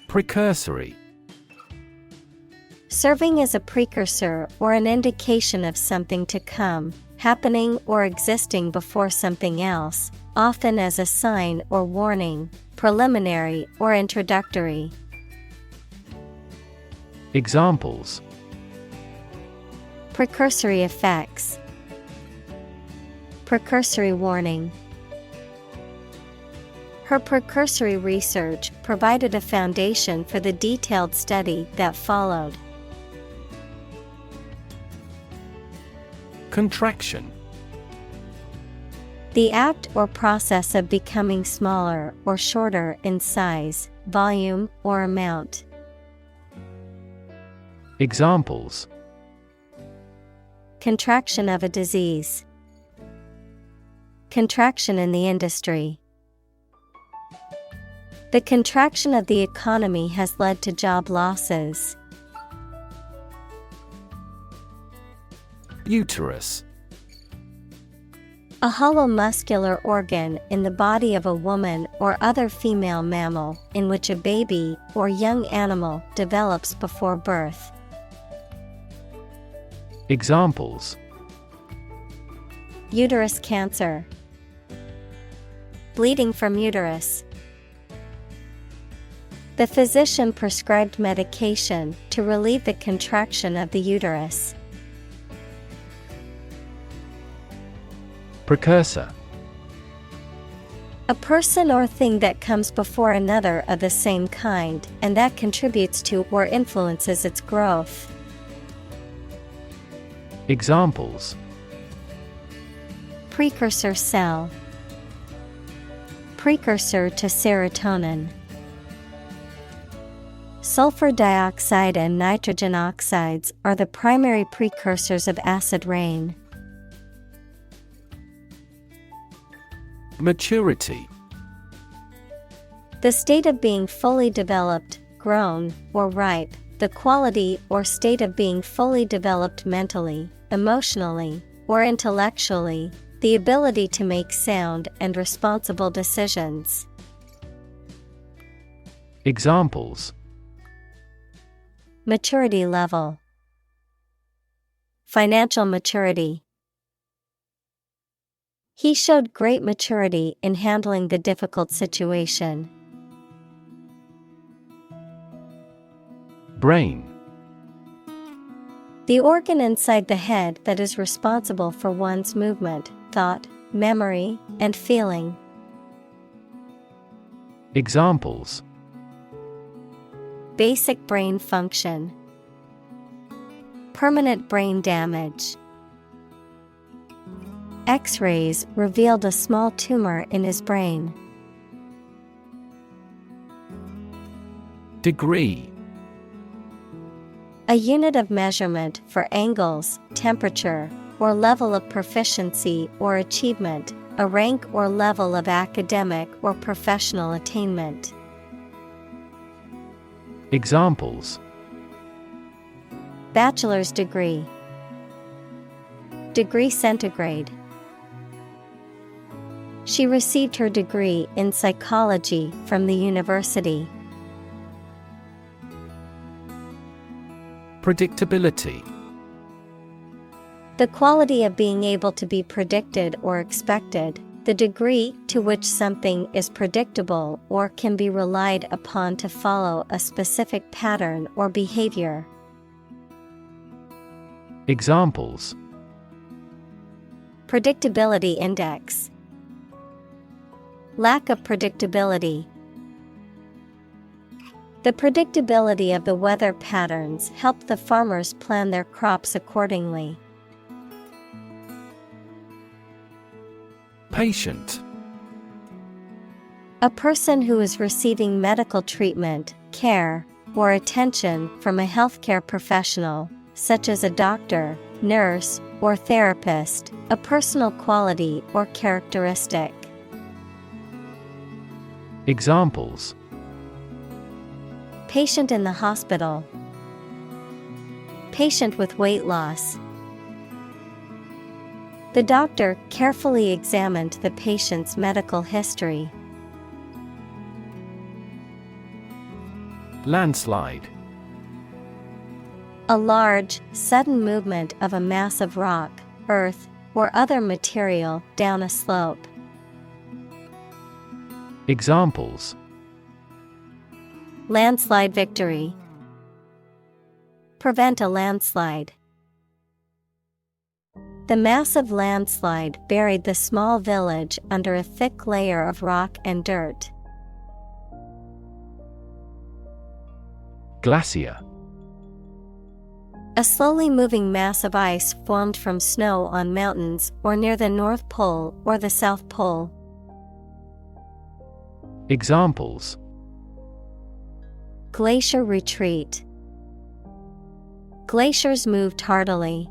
Precursory: Serving as a precursor or an indication of something to come, happening or existing before something else, often as a sign or warning, preliminary or introductory. Examples: Precursory effects. Precursory warning. Her precursory research provided a foundation for the detailed study that followed. Contraction: The act or process of becoming smaller or shorter in size, volume, or amount. Examples: Contraction of a disease. Contraction in the industry. The contraction of the economy has led to job losses. Uterus: A hollow muscular organ in the body of a woman or other female mammal in which a baby or young animal develops before birth. Examples: Uterus cancer. Bleeding from uterus. The physician prescribed medication to relieve the contraction of the uterus. Precursor: A person or thing that comes before another of the same kind and that contributes to or influences its growth. Examples: Precursor cell. Precursor to serotonin. Sulfur dioxide and nitrogen oxides are the primary precursors of acid rain. Maturity: The state of being fully developed, grown, or ripe, the quality or state of being fully developed mentally, emotionally, or intellectually, the ability to make sound and responsible decisions. Examples: Maturity level. Financial maturity. He showed great maturity in handling the difficult situation. Brain: The organ inside the head that is responsible for one's movement, thought, memory, and feeling. Examples: Basic brain function. Permanent brain damage. X-rays revealed a small tumor in his brain. Degree: A unit of measurement for angles, temperature, or level of proficiency or achievement, a rank or level of academic or professional attainment. Examples: Bachelor's degree. Degree centigrade. She received her degree in psychology from the university. Predictability: The quality of being able to be predicted or expected, the degree to which something is predictable or can be relied upon to follow a specific pattern or behavior. Examples: Predictability index. Lack of predictability. The predictability of the weather patterns helped the farmers plan their crops accordingly. Patient. A person who is receiving medical treatment, care, or attention from a healthcare professional, such as a doctor, nurse, or therapist, a personal quality or characteristic. Examples: Patient in the hospital. Patient with weight loss. The doctor carefully examined the patient's medical history. Landslide. A large, sudden movement of a mass of rock, earth, or other material down a slope. Examples: Landslide victory. Prevent a landslide. The massive landslide buried the small village under a thick layer of rock and dirt. Glacier. A slowly moving mass of ice formed from snow on mountains or near the North Pole or the South Pole. Examples: Glacier retreat. Glaciers moved tardily.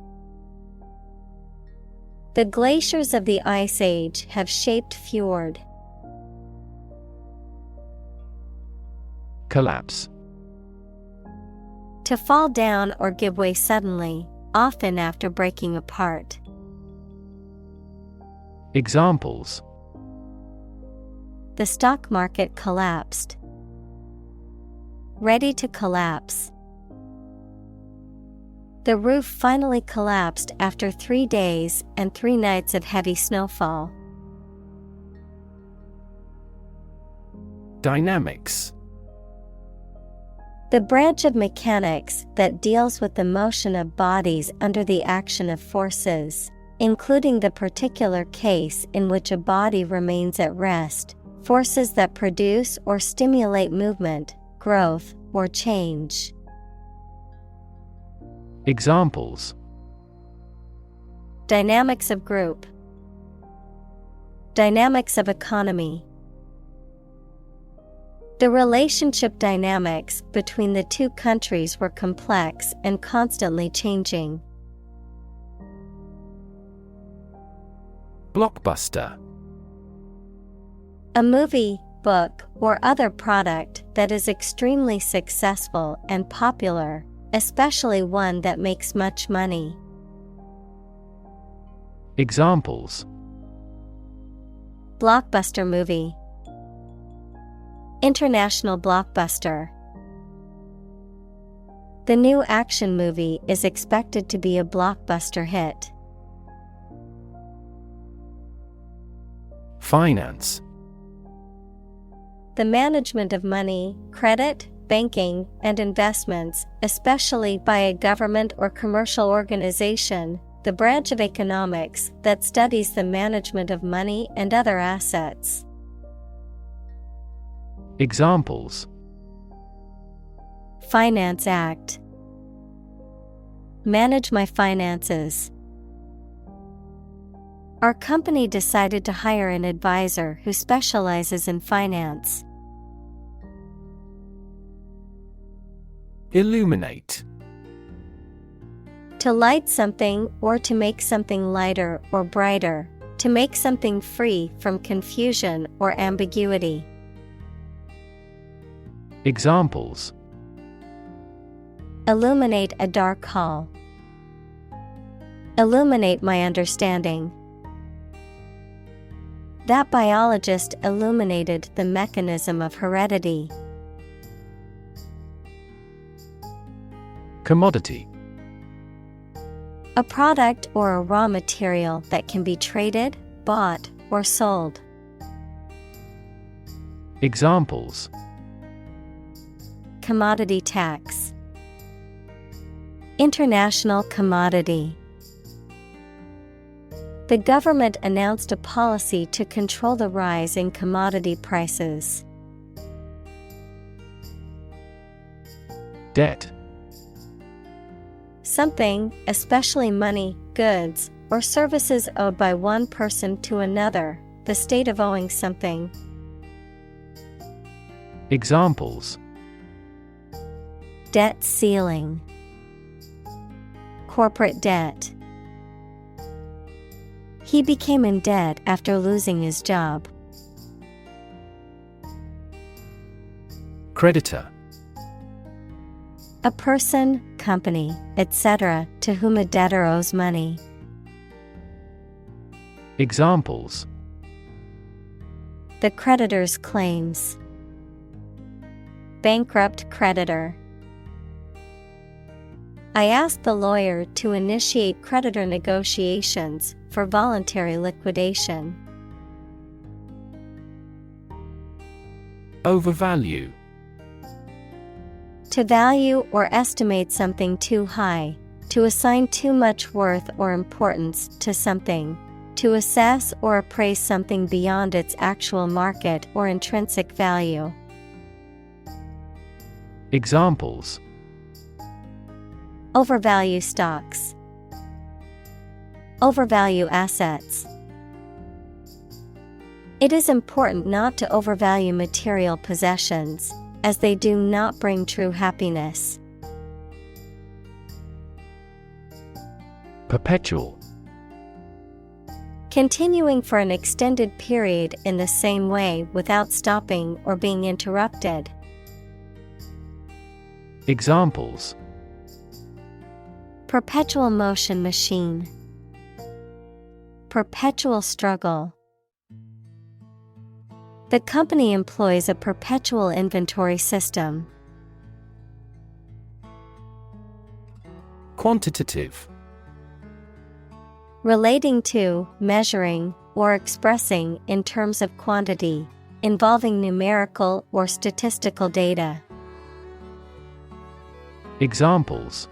The glaciers of the Ice Age have shaped fjord. Collapse. To fall down or give way suddenly, often after breaking apart. Examples: The stock market collapsed. Ready to collapse. The roof finally collapsed after 3 days and 3 nights of heavy snowfall. Dynamics. The branch of mechanics that deals with the motion of bodies under the action of forces, including the particular case in which a body remains at rest, forces that produce or stimulate movement, growth, or change. Examples: Dynamics of group. Dynamics of economy. The relationship dynamics between the two countries were complex and constantly changing. Blockbuster. A movie, book, or other product that is extremely successful and popular, especially one that makes much money. Examples: Blockbuster movie. International blockbuster. The new action movie is expected to be a blockbuster hit. Finance. The management of money, credit, banking, and investments, especially by a government or commercial organization, the branch of economics that studies the management of money and other assets. Examples: Finance Act. Manage my finances. Our company decided to hire an advisor who specializes in finance. Illuminate. To light something or to make something lighter or brighter, to make something free from confusion or ambiguity. Examples: Illuminate a dark hall. Illuminate my understanding. That biologist illuminated the mechanism of heredity. Commodity. A product or a raw material that can be traded, bought, or sold. Examples: Commodity tax. International commodity. The government announced a policy to control the rise in commodity prices. Debt. Something, especially money, goods, or services owed by one person to another, the state of owing something. Examples: Debt ceiling. Corporate debt. He became in debt after losing his job. Creditor. A person, company, etc., to whom a debtor owes money. Examples: The creditor's claims. Bankrupt creditor. I asked the lawyer to initiate creditor negotiations for voluntary liquidation. Overvalue. To value or estimate something too high, to assign too much worth or importance to something, to assess or appraise something beyond its actual market or intrinsic value. Examples: Overvalue stocks. Overvalue assets. It is important not to overvalue material possessions, as they do not bring true happiness. Perpetual. Continuing for an extended period in the same way without stopping or being interrupted. Examples: Perpetual motion machine. Perpetual struggle. The company employs a perpetual inventory system. Quantitative. Relating to, measuring, or expressing in terms of quantity, involving numerical or statistical data. Examples: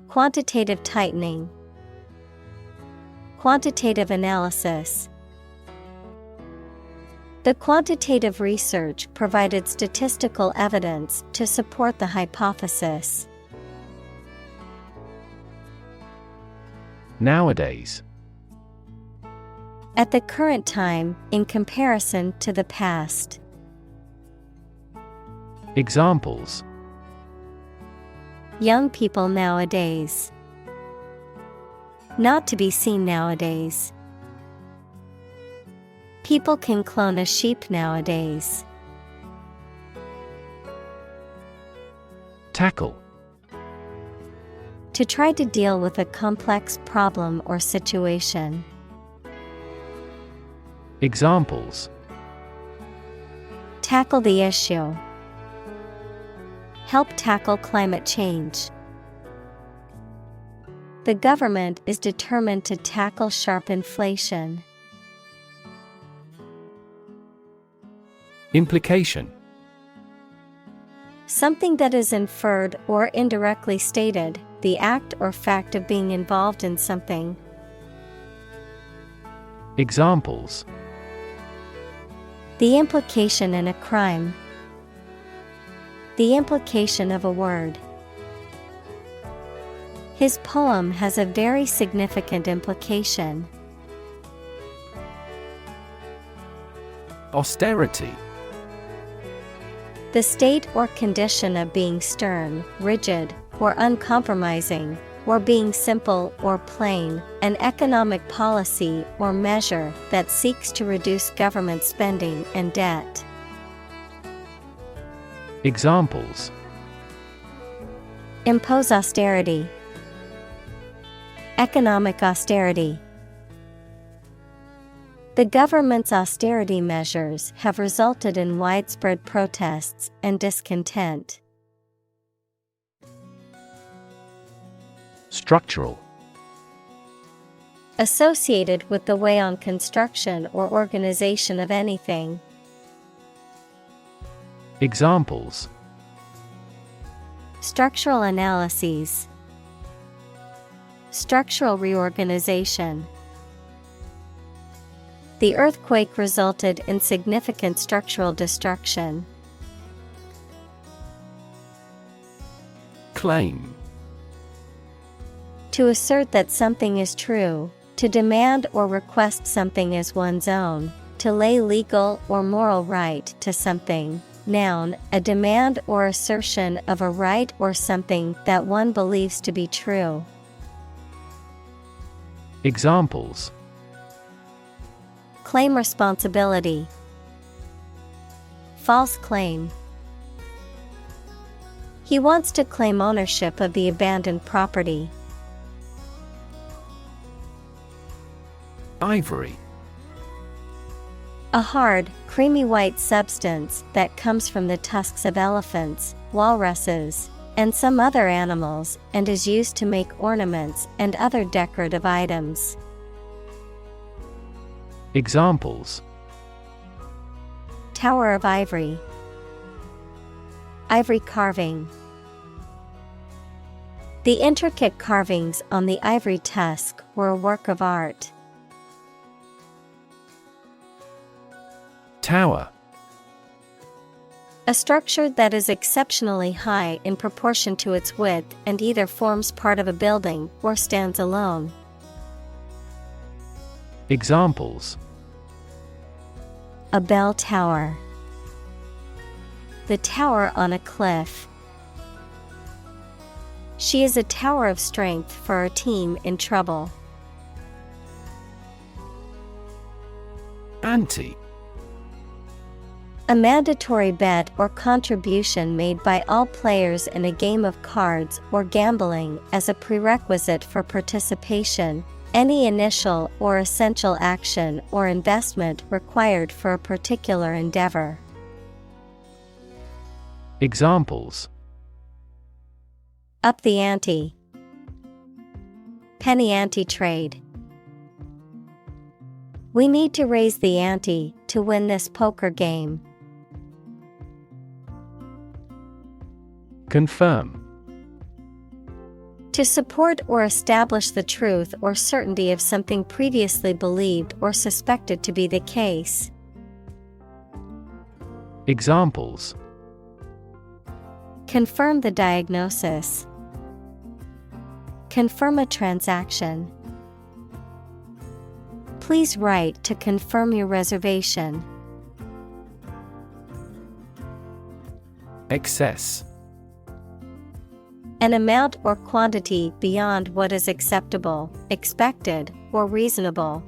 Quantitative tightening. Quantitative analysis. The quantitative research provided statistical evidence to support the hypothesis. Nowadays. At the current time, in comparison to the past. Examples: Young people nowadays. Not to be seen nowadays. People can clone a sheep nowadays. Tackle. To try to deal with a complex problem or situation. Examples: Tackle the issue. Help tackle climate change. The government is determined to tackle sharp inflation. Implication. Something that is inferred or indirectly stated, the act or fact of being involved in something. Examples: The implication in a crime. The implication of a word. His poem has a very significant implication. Austerity. The state or condition of being stern, rigid, or uncompromising, or being simple or plain, an economic policy or measure that seeks to reduce government spending and debt. Examples: Impose austerity. Economic austerity. The government's austerity measures have resulted in widespread protests and discontent. Structural. Associated with the way on construction or organization of anything. Examples: Structural analyses. Structural reorganization. The earthquake resulted in significant structural destruction. Claim. To assert that something is true, to demand or request something as one's own, to lay legal or moral right to something. Noun, a demand or assertion of a right or something that one believes to be true. Examples. Claim responsibility. False claim. He wants to claim ownership of the abandoned property. Ivory. A hard, creamy white substance that comes from the tusks of elephants, walruses, and some other animals and is used to make ornaments and other decorative items. Examples. Tower of ivory. Ivory carving. The intricate carvings on the ivory tusk were a work of art. Tower. A structure that is exceptionally high in proportion to its width and either forms part of a building or stands alone. Examples. A bell tower. The tower on a cliff. She is a tower of strength for our team in trouble. Ante. A mandatory bet or contribution made by all players in a game of cards or gambling as a prerequisite for participation, any initial or essential action or investment required for a particular endeavor. Examples. Up the ante. Penny ante trade. We need to raise the ante to win this poker game. Confirm. To support or establish the truth or certainty of something previously believed or suspected to be the case. Examples. Confirm the diagnosis. Confirm a transaction. Please write to confirm your reservation. Excess. An amount or quantity beyond what is acceptable, expected, or reasonable.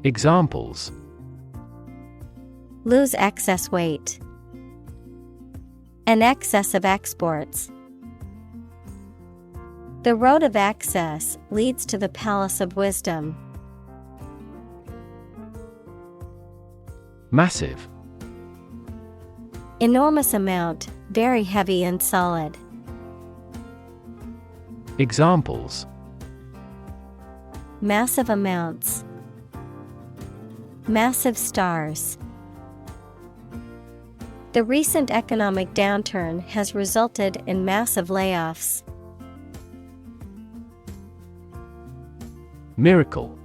Examples. Lose excess weight. An excess of exports. The road of access leads to the palace of wisdom. Massive. Enormous amount, very heavy and solid. Examples. Massive amounts. Massive stars. The recent economic downturn has resulted in massive layoffs. Miracle.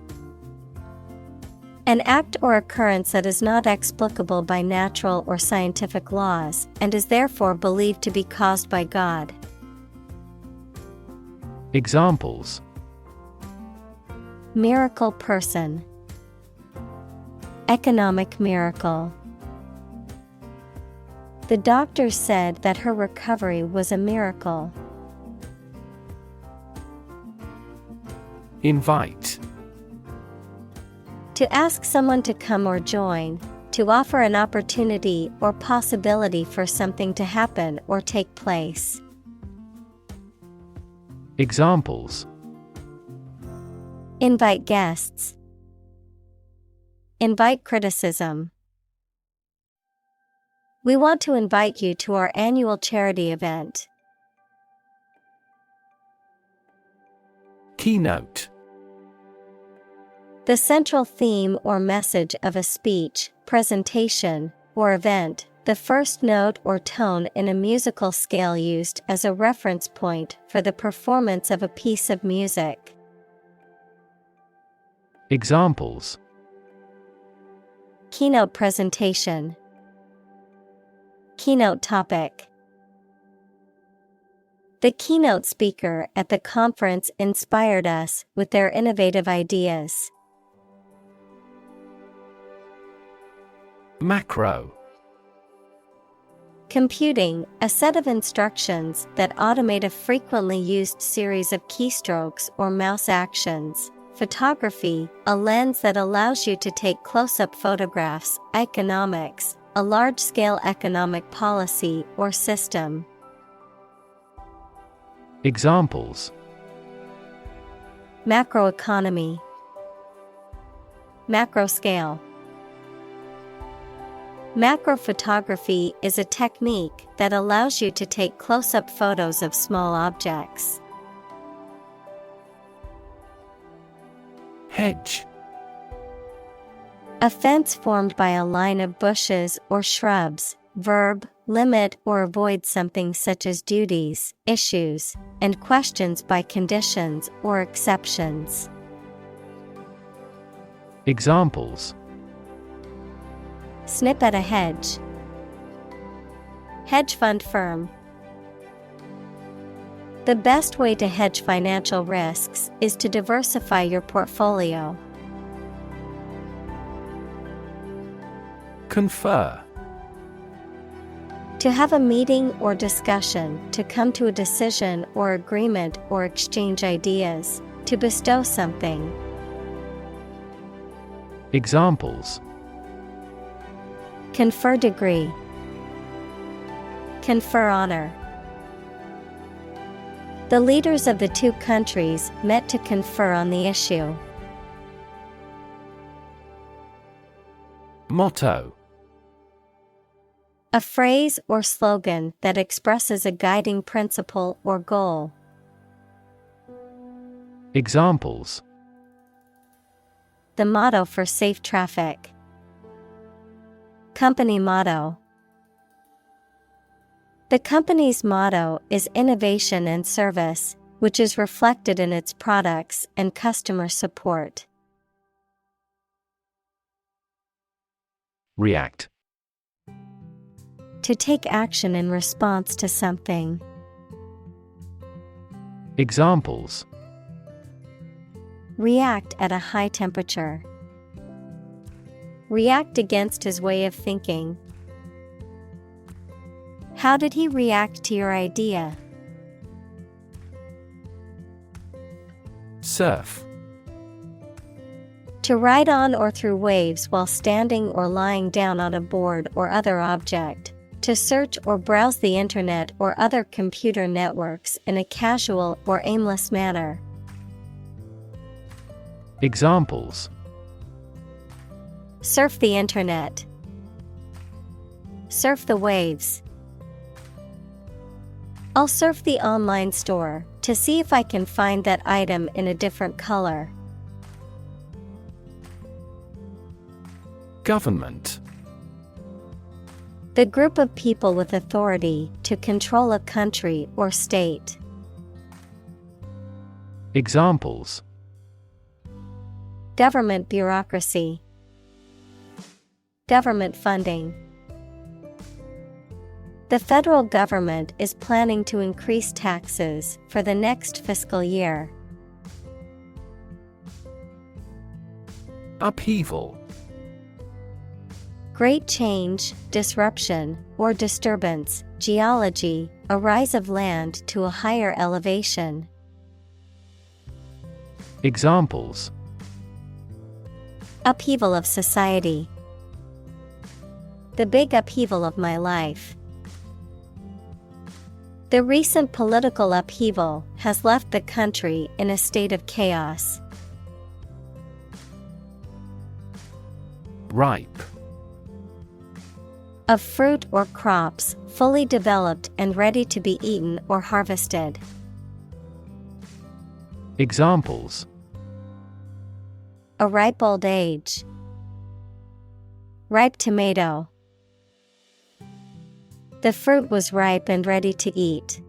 An act or occurrence that is not explicable by natural or scientific laws, and is therefore believed to be caused by God. Examples. Miracle person. Economic miracle. The doctor said that her recovery was a miracle. Invite. To ask someone to come or join, to offer an opportunity or possibility for something to happen or take place. Examples. Invite guests. Invite criticism. We want to invite you to our annual charity event. Keynote. The central theme or message of a speech, presentation, or event, The first note or tone in a musical scale used as a reference point for the performance of a piece of music. Examples: Keynote presentation. Keynote topic. The keynote speaker at the conference inspired us with their innovative ideas. Macro. Computing, a set of instructions that automate a frequently used series of keystrokes or mouse actions. Photography, a lens that allows you to take close-up photographs. Economics, a large-scale economic policy or system. Examples: Macroeconomy. Macro scale. Macrophotography is a technique that allows you to take close-up photos of small objects. Hedge. A fence formed by a line of bushes or shrubs. Verb, limit or avoid something such as duties, issues, and questions by conditions or exceptions. Examples: Snip at a hedge. Hedge fund firm. The best way to hedge financial risks is to diversify your portfolio. Confer. To have a meeting or discussion, to come to a decision or agreement or exchange ideas, to bestow something. Examples: Confer degree. Confer honor. The leaders of the two countries met to confer on the issue. Motto. A phrase or slogan that expresses a guiding principle or goal. Examples: The motto for safe traffic. Company motto. The company's motto is innovation and service, which is reflected in its products and customer support. React. To take action in response to something. Examples: React at a high temperature. React against his way of thinking. How did he react to your idea? Surf. To ride on or through waves while standing or lying down on a board or other object. To search or browse the internet or other computer networks in a casual or aimless manner. Examples: Surf the internet. Surf the waves. I'll surf the online store to see if I can find that item in a different color. Government. The group of people with authority to control a country or state. Examples: Government bureaucracy. Government funding. The federal government is planning to increase taxes for the next fiscal year. Upheaval. Great change, disruption, or disturbance. Geology, a rise of land to a higher elevation. Examples: Upheaval of society. The big upheaval of my life. The recent political upheaval has left the country in a state of chaos. Ripe. Of fruit or crops, fully developed and ready to be eaten or harvested. Examples: A ripe old age. Ripe tomato. The fruit was ripe and ready to eat.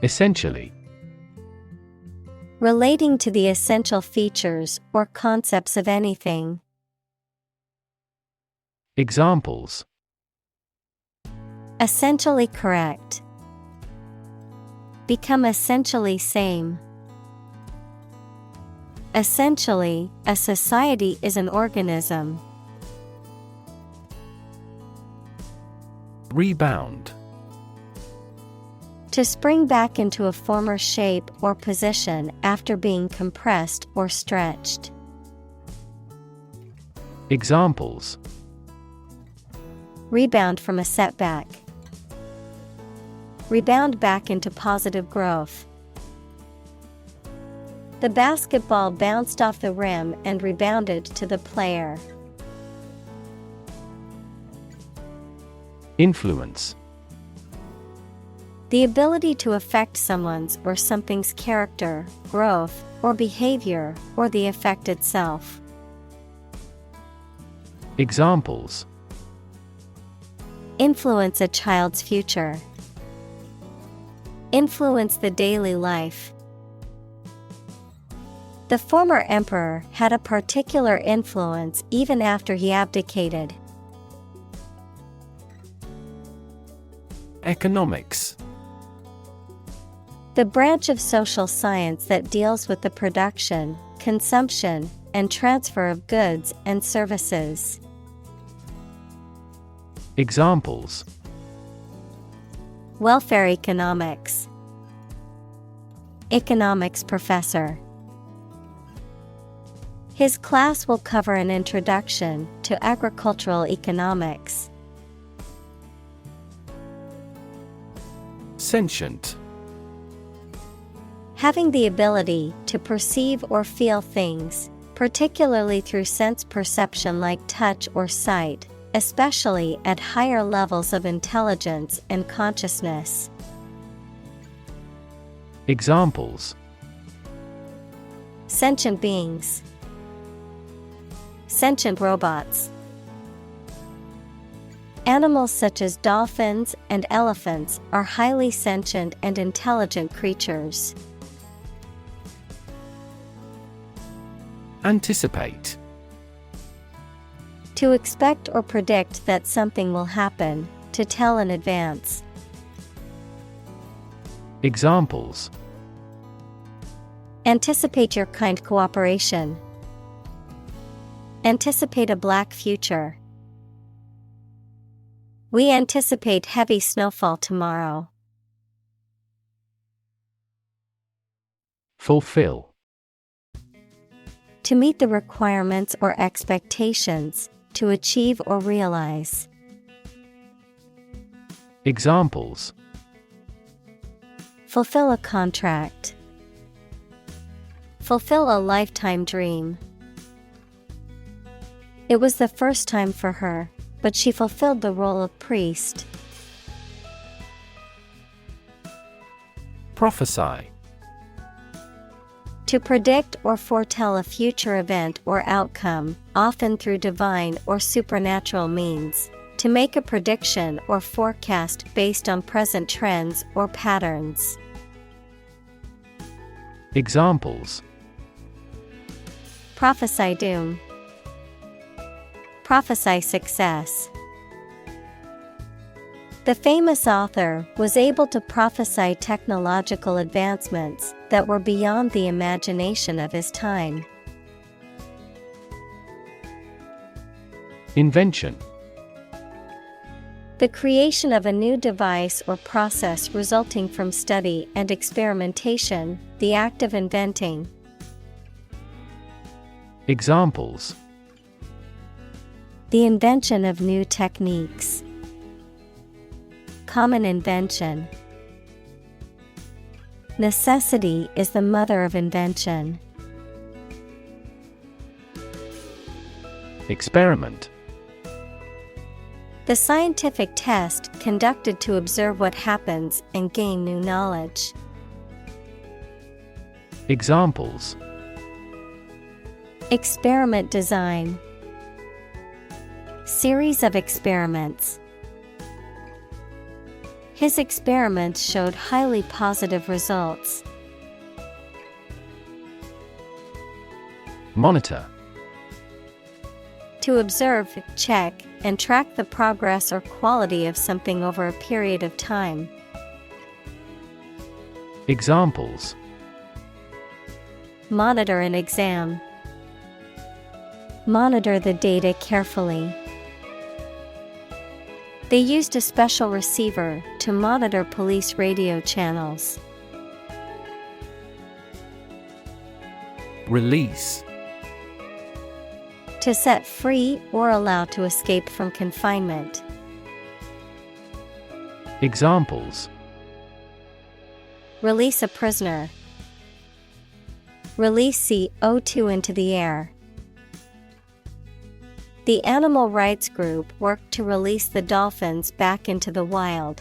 Essentially. Relating to the essential features or concepts of anything. Examples: Essentially correct. Become essentially same. Essentially, a society is an organism. Rebound. To spring back into a former shape or position after being compressed or stretched. Examples: Rebound from a setback. Rebound back into positive growth. The basketball bounced off the rim and rebounded to the player. Influence. The ability to affect someone's or something's character, growth, or behavior, or the effect itself. Examples: Influence a child's future. Influence the daily life. The former emperor had a particular influence even after he abdicated. Economics. The branch of social science that deals with the production, consumption, and transfer of goods and services. Examples: Welfare economics. Economics professor. His class will cover an introduction to agricultural economics. Sentient. Having the ability to perceive or feel things, particularly through sense perception like touch or sight, especially at higher levels of intelligence and consciousness. Examples: Sentient beings. Sentient robots. Animals such as dolphins and elephants are highly sentient and intelligent creatures. Anticipate. To expect or predict that something will happen, to tell in advance. Examples: Anticipate your kind cooperation. Anticipate a black future. We anticipate heavy snowfall tomorrow. Fulfill. To meet the requirements or expectations, to achieve or realize. Examples: Fulfill a contract. Fulfill a lifetime dream. It was the first time for her, but she fulfilled the role of priest. Prophesy. To predict or foretell a future event or outcome, often through divine or supernatural means. To make a prediction or forecast based on present trends or patterns. Examples: Prophesy doom. Prophesy success. The famous author was able to prophesy technological advancements that were beyond the imagination of his time. Invention. The creation of a new device or process resulting from study and experimentation, the act of inventing. Examples: The invention of new techniques. Common invention. Necessity is the mother of invention. Experiment. The scientific test conducted to observe what happens and gain new knowledge. Examples: Experiment design. Series of experiments. His experiments showed highly positive results. Monitor. To observe, check, and track the progress or quality of something over a period of time. Examples. Monitor an exam. Monitor the data carefully. They used a special receiver to monitor police radio channels. Release. To set free or allow to escape from confinement. Examples. Release a prisoner. Release CO2 into the air. The animal rights group worked to release the dolphins back into the wild.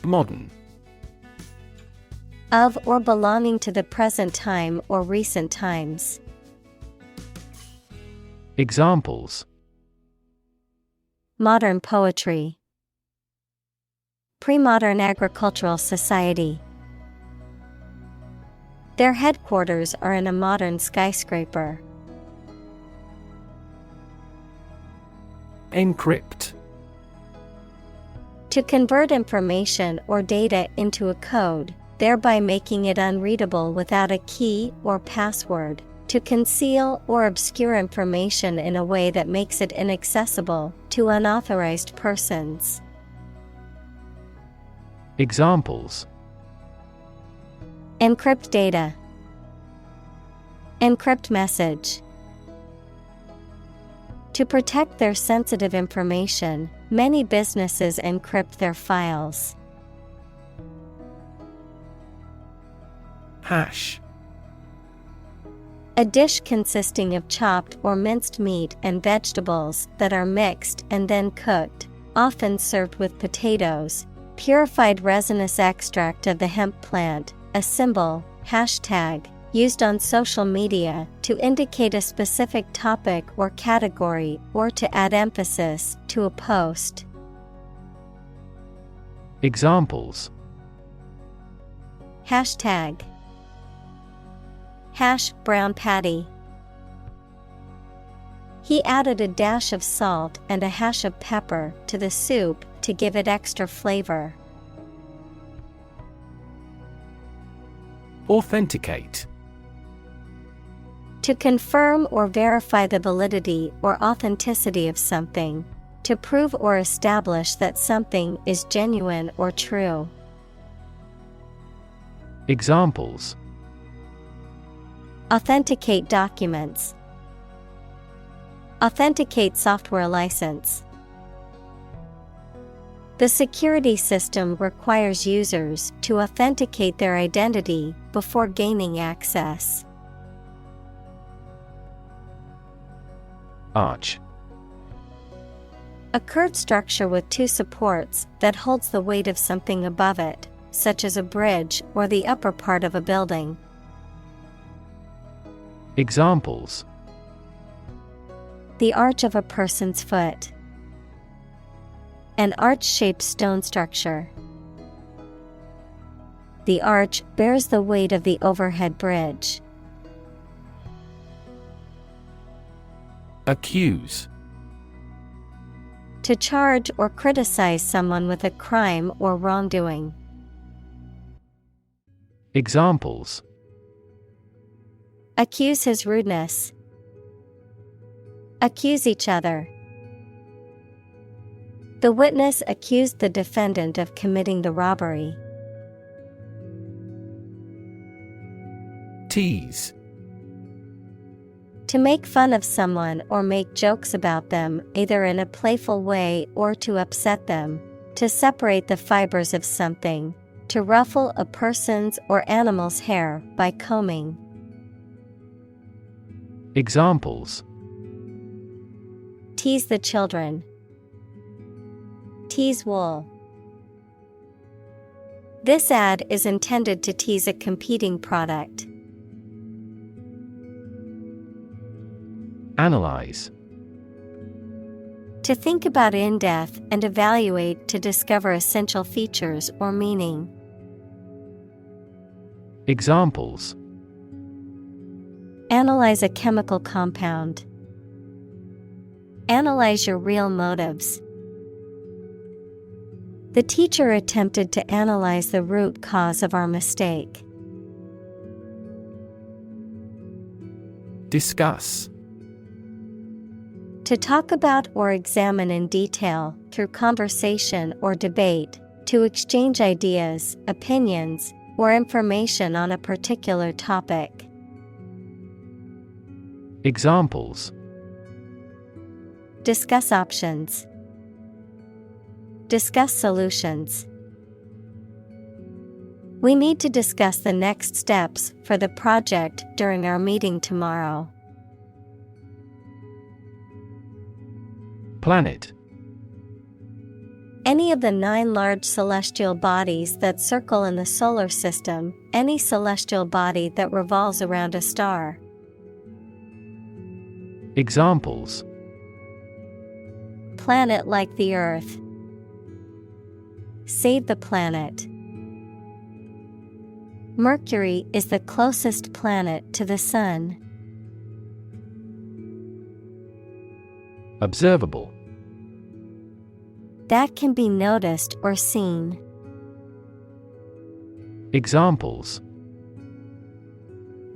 Modern. Of or belonging to the present time or recent times. Examples. Modern poetry. Pre-modern agricultural society. Their headquarters are in a modern skyscraper. Encrypt. To convert information or data into a code, thereby making it unreadable without a key or password. To conceal or obscure information in a way that makes it inaccessible to unauthorized persons. Examples. Encrypt data. Encrypt message. To protect their sensitive information, many businesses encrypt their files. Hash. A dish consisting of chopped or minced meat and vegetables that are mixed and then cooked, often served with potatoes. Purified resinous extract of the hemp plant, a symbol, hashtag, used on social media to indicate a specific topic or category or to add emphasis to a post. Examples. Hashtag. Hash brown patty. He added a dash of salt and a hash of pepper to the soup to give it extra flavor. Authenticate. To confirm or verify the validity or authenticity of something. To prove or establish that something is genuine or true. Examples. Authenticate documents. Authenticate software license. The security system requires users to authenticate their identity before gaining access. Arch. A curved structure with two supports that holds the weight of something above it, such as a bridge or the upper part of a building. Examples. The arch of a person's foot. An arch-shaped stone structure. The arch bears the weight of the overhead bridge. Accuse. To charge or criticize someone with a crime or wrongdoing. Examples. Accuse his rudeness. Accuse each other. The witness accused the defendant of committing the robbery. Tease. To make fun of someone or make jokes about them, either in a playful way or to upset them. To separate the fibers of something. To ruffle a person's or animal's hair by combing. Examples. Tease the children. Tease wool. This ad is intended to tease a competing product. Analyze. To think about in depth and evaluate to discover essential features or meaning. Examples. Analyze a chemical compound. Analyze your real motives. The teacher attempted to analyze the root cause of our mistake. Discuss. To talk about or examine in detail, through conversation or debate, to exchange ideas, opinions, or information on a particular topic. Examples. Discuss options. Discuss solutions. We need to discuss the next steps for the project during our meeting tomorrow. Planet. Any of the 9 large celestial bodies that circle in the solar system, any celestial body that revolves around a star. Examples. Planet like the Earth. Save the planet. Mercury is the closest planet to the Sun. Observable. That can be noticed or seen. Examples.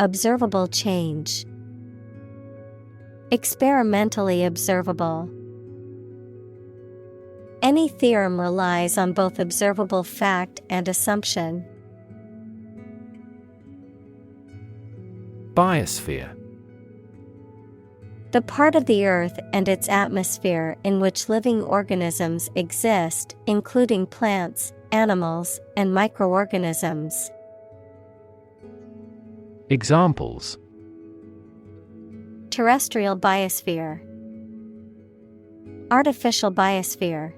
Observable change. Experimentally observable. Any theorem relies on both observable fact and assumption. Biosphere. The part of the Earth and its atmosphere in which living organisms exist, including plants, animals, and microorganisms. Examples. Terrestrial biosphere. Artificial biosphere.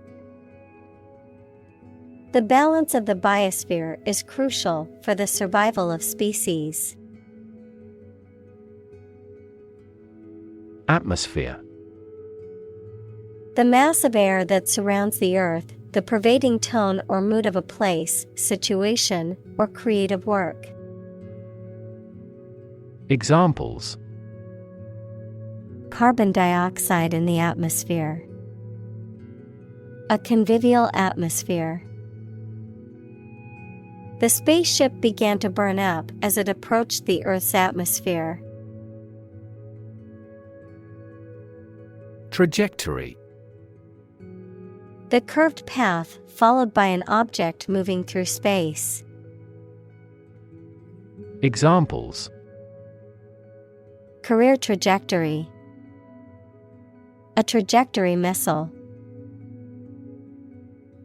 The balance of the biosphere is crucial for the survival of species. Atmosphere. The mass of air that surrounds the Earth, the pervading tone or mood of a place, situation, or creative work. Examples. Carbon dioxide in the atmosphere. A convivial atmosphere. The spaceship began to burn up as it approached the Earth's atmosphere. Trajectory. The curved path followed by an object moving through space. Examples. Career trajectory. A trajectory missile.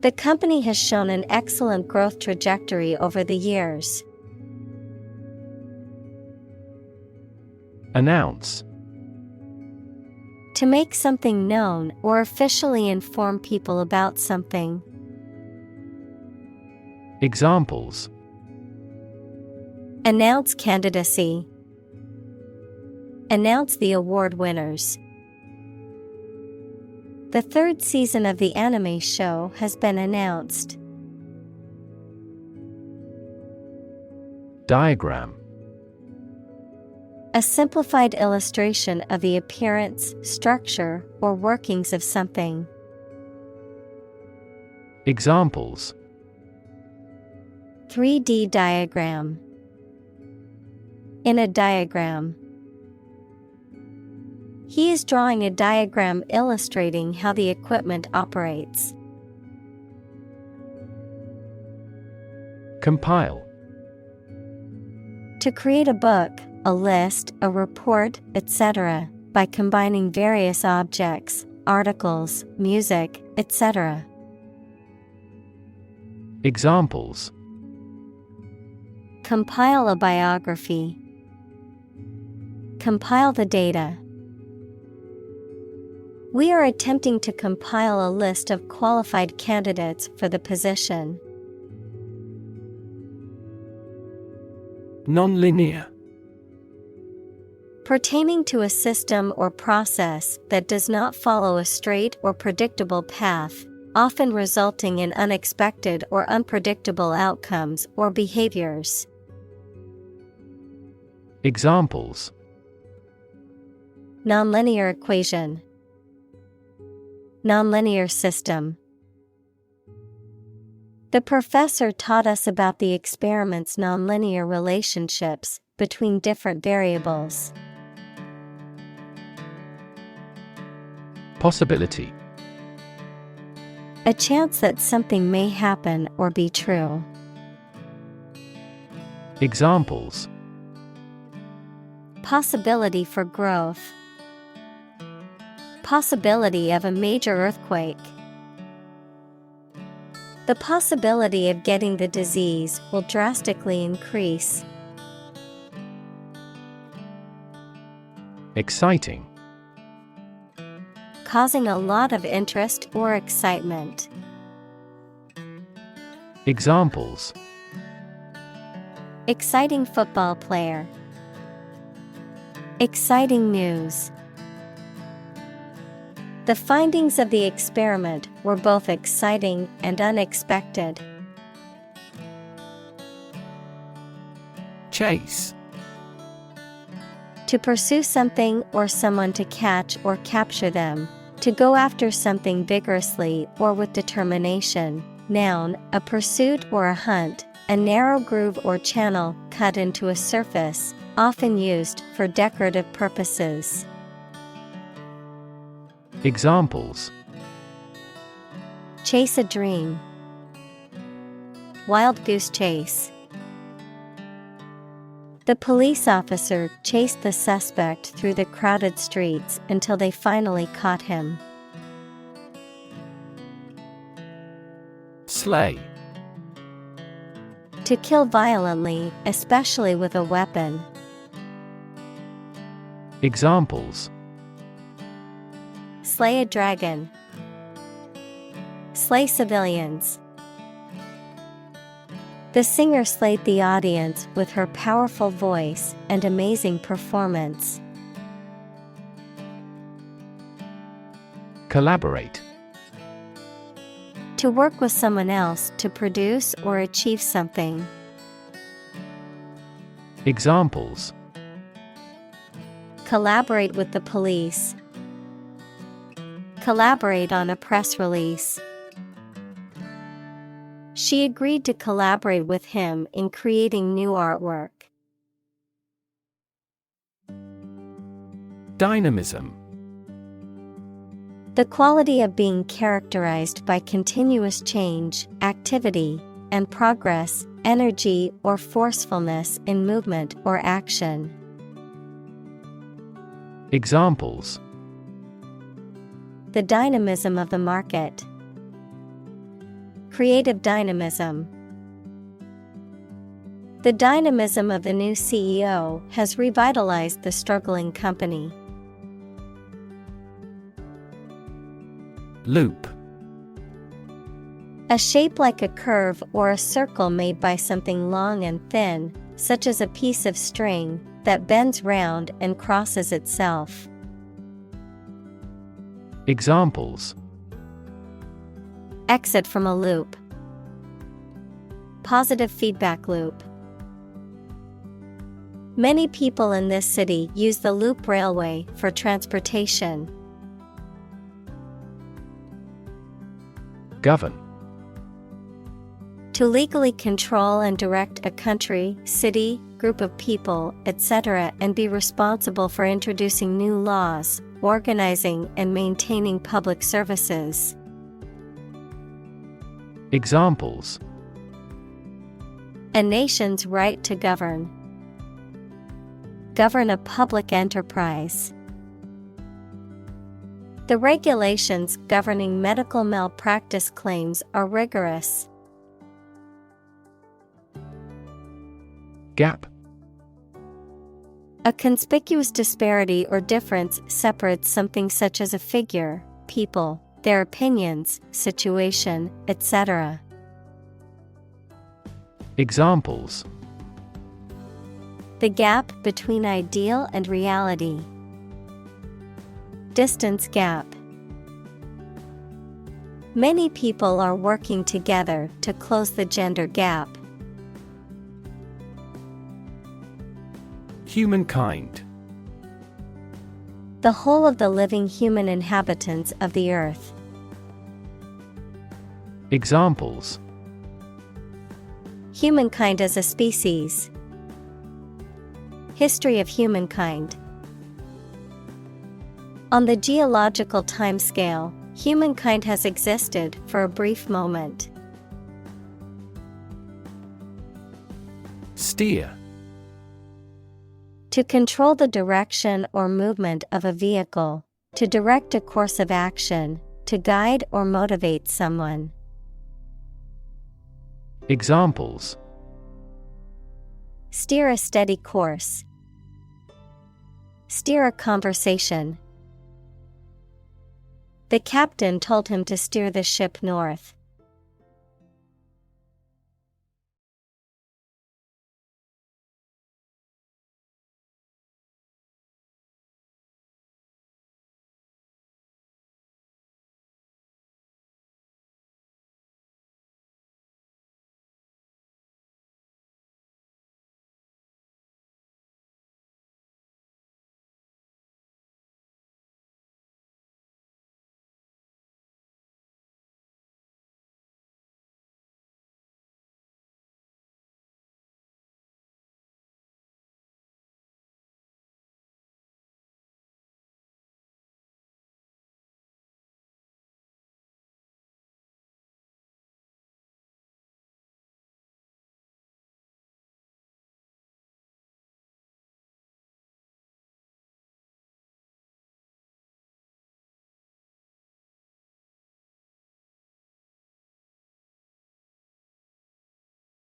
The company has shown an excellent growth trajectory over the years. Announce. To make something known or officially inform people about something. Examples. Announce candidacy. Announce the award winners. The 3rd season of the anime show has been announced. Diagram. A simplified illustration of the appearance, structure, or workings of something. Examples. 3D diagram. In a diagram. He is drawing a diagram illustrating how the equipment operates. Compile. To create a book, a list, a report, etc., by combining various objects, articles, music, etc. Examples. Compile a biography. Compile the data. We are attempting to compile a list of qualified candidates for the position. Nonlinear. Pertaining to a system or process that does not follow a straight or predictable path, often resulting in unexpected or unpredictable outcomes or behaviors. Examples: Nonlinear equation. Nonlinear system. The professor taught us about the experiment's nonlinear relationships between different variables. Possibility. A chance that something may happen or be true. Examples: Possibility for growth. Possibility of a major earthquake. The possibility of getting the disease will drastically increase. Exciting. Causing a lot of interest or excitement. Examples: Exciting football player. Exciting news. The findings of the experiment were both exciting and unexpected. Chase. To pursue something or someone, to catch or capture them. To go after something vigorously or with determination. Noun, a pursuit or a hunt, a narrow groove or channel cut into a surface, often used for decorative purposes. Examples: Chase a dream. Wild goose chase. The police officer chased the suspect through the crowded streets until they finally caught him. Slay. To kill violently, especially with a weapon. Examples: Slay a dragon. Slay civilians. The singer slayed the audience with her powerful voice and amazing performance. Collaborate. To work with someone else to produce or achieve something. Examples: Collaborate with the police. Collaborate on a press release. She agreed to collaborate with him in creating new artwork. Dynamism. The quality of being characterized by continuous change, activity, and progress, energy or forcefulness in movement or action. Examples: The dynamism of the market. Creative dynamism. The dynamism of the new CEO has revitalized the struggling company. Loop. A shape like a curve or a circle made by something long and thin, such as a piece of string, that bends round and crosses itself. Examples: Exit from a loop. Positive feedback loop. Many people in this city use the loop railway for transportation. Govern. To legally control and direct a country, city, group of people, etc., and be responsible for introducing new laws, organizing and maintaining public services. Examples: A nation's right to govern. Govern a public enterprise. The regulations governing medical malpractice claims are rigorous. Gap. A conspicuous disparity or difference separates something such as a figure, people, their opinions, situation, etc. The gap between ideal and reality. Distance gap. Many people are working together to close the gender gap. Humankind. The whole of the living human inhabitants of the earth. Examples: Humankind as a species. History of humankind. On the geological timescale, humankind has existed for a brief moment. Steer. To control the direction or movement of a vehicle, to direct a course of action, to guide or motivate someone. Examples: Steer a steady course. Steer a conversation. The captain told him to steer the ship north.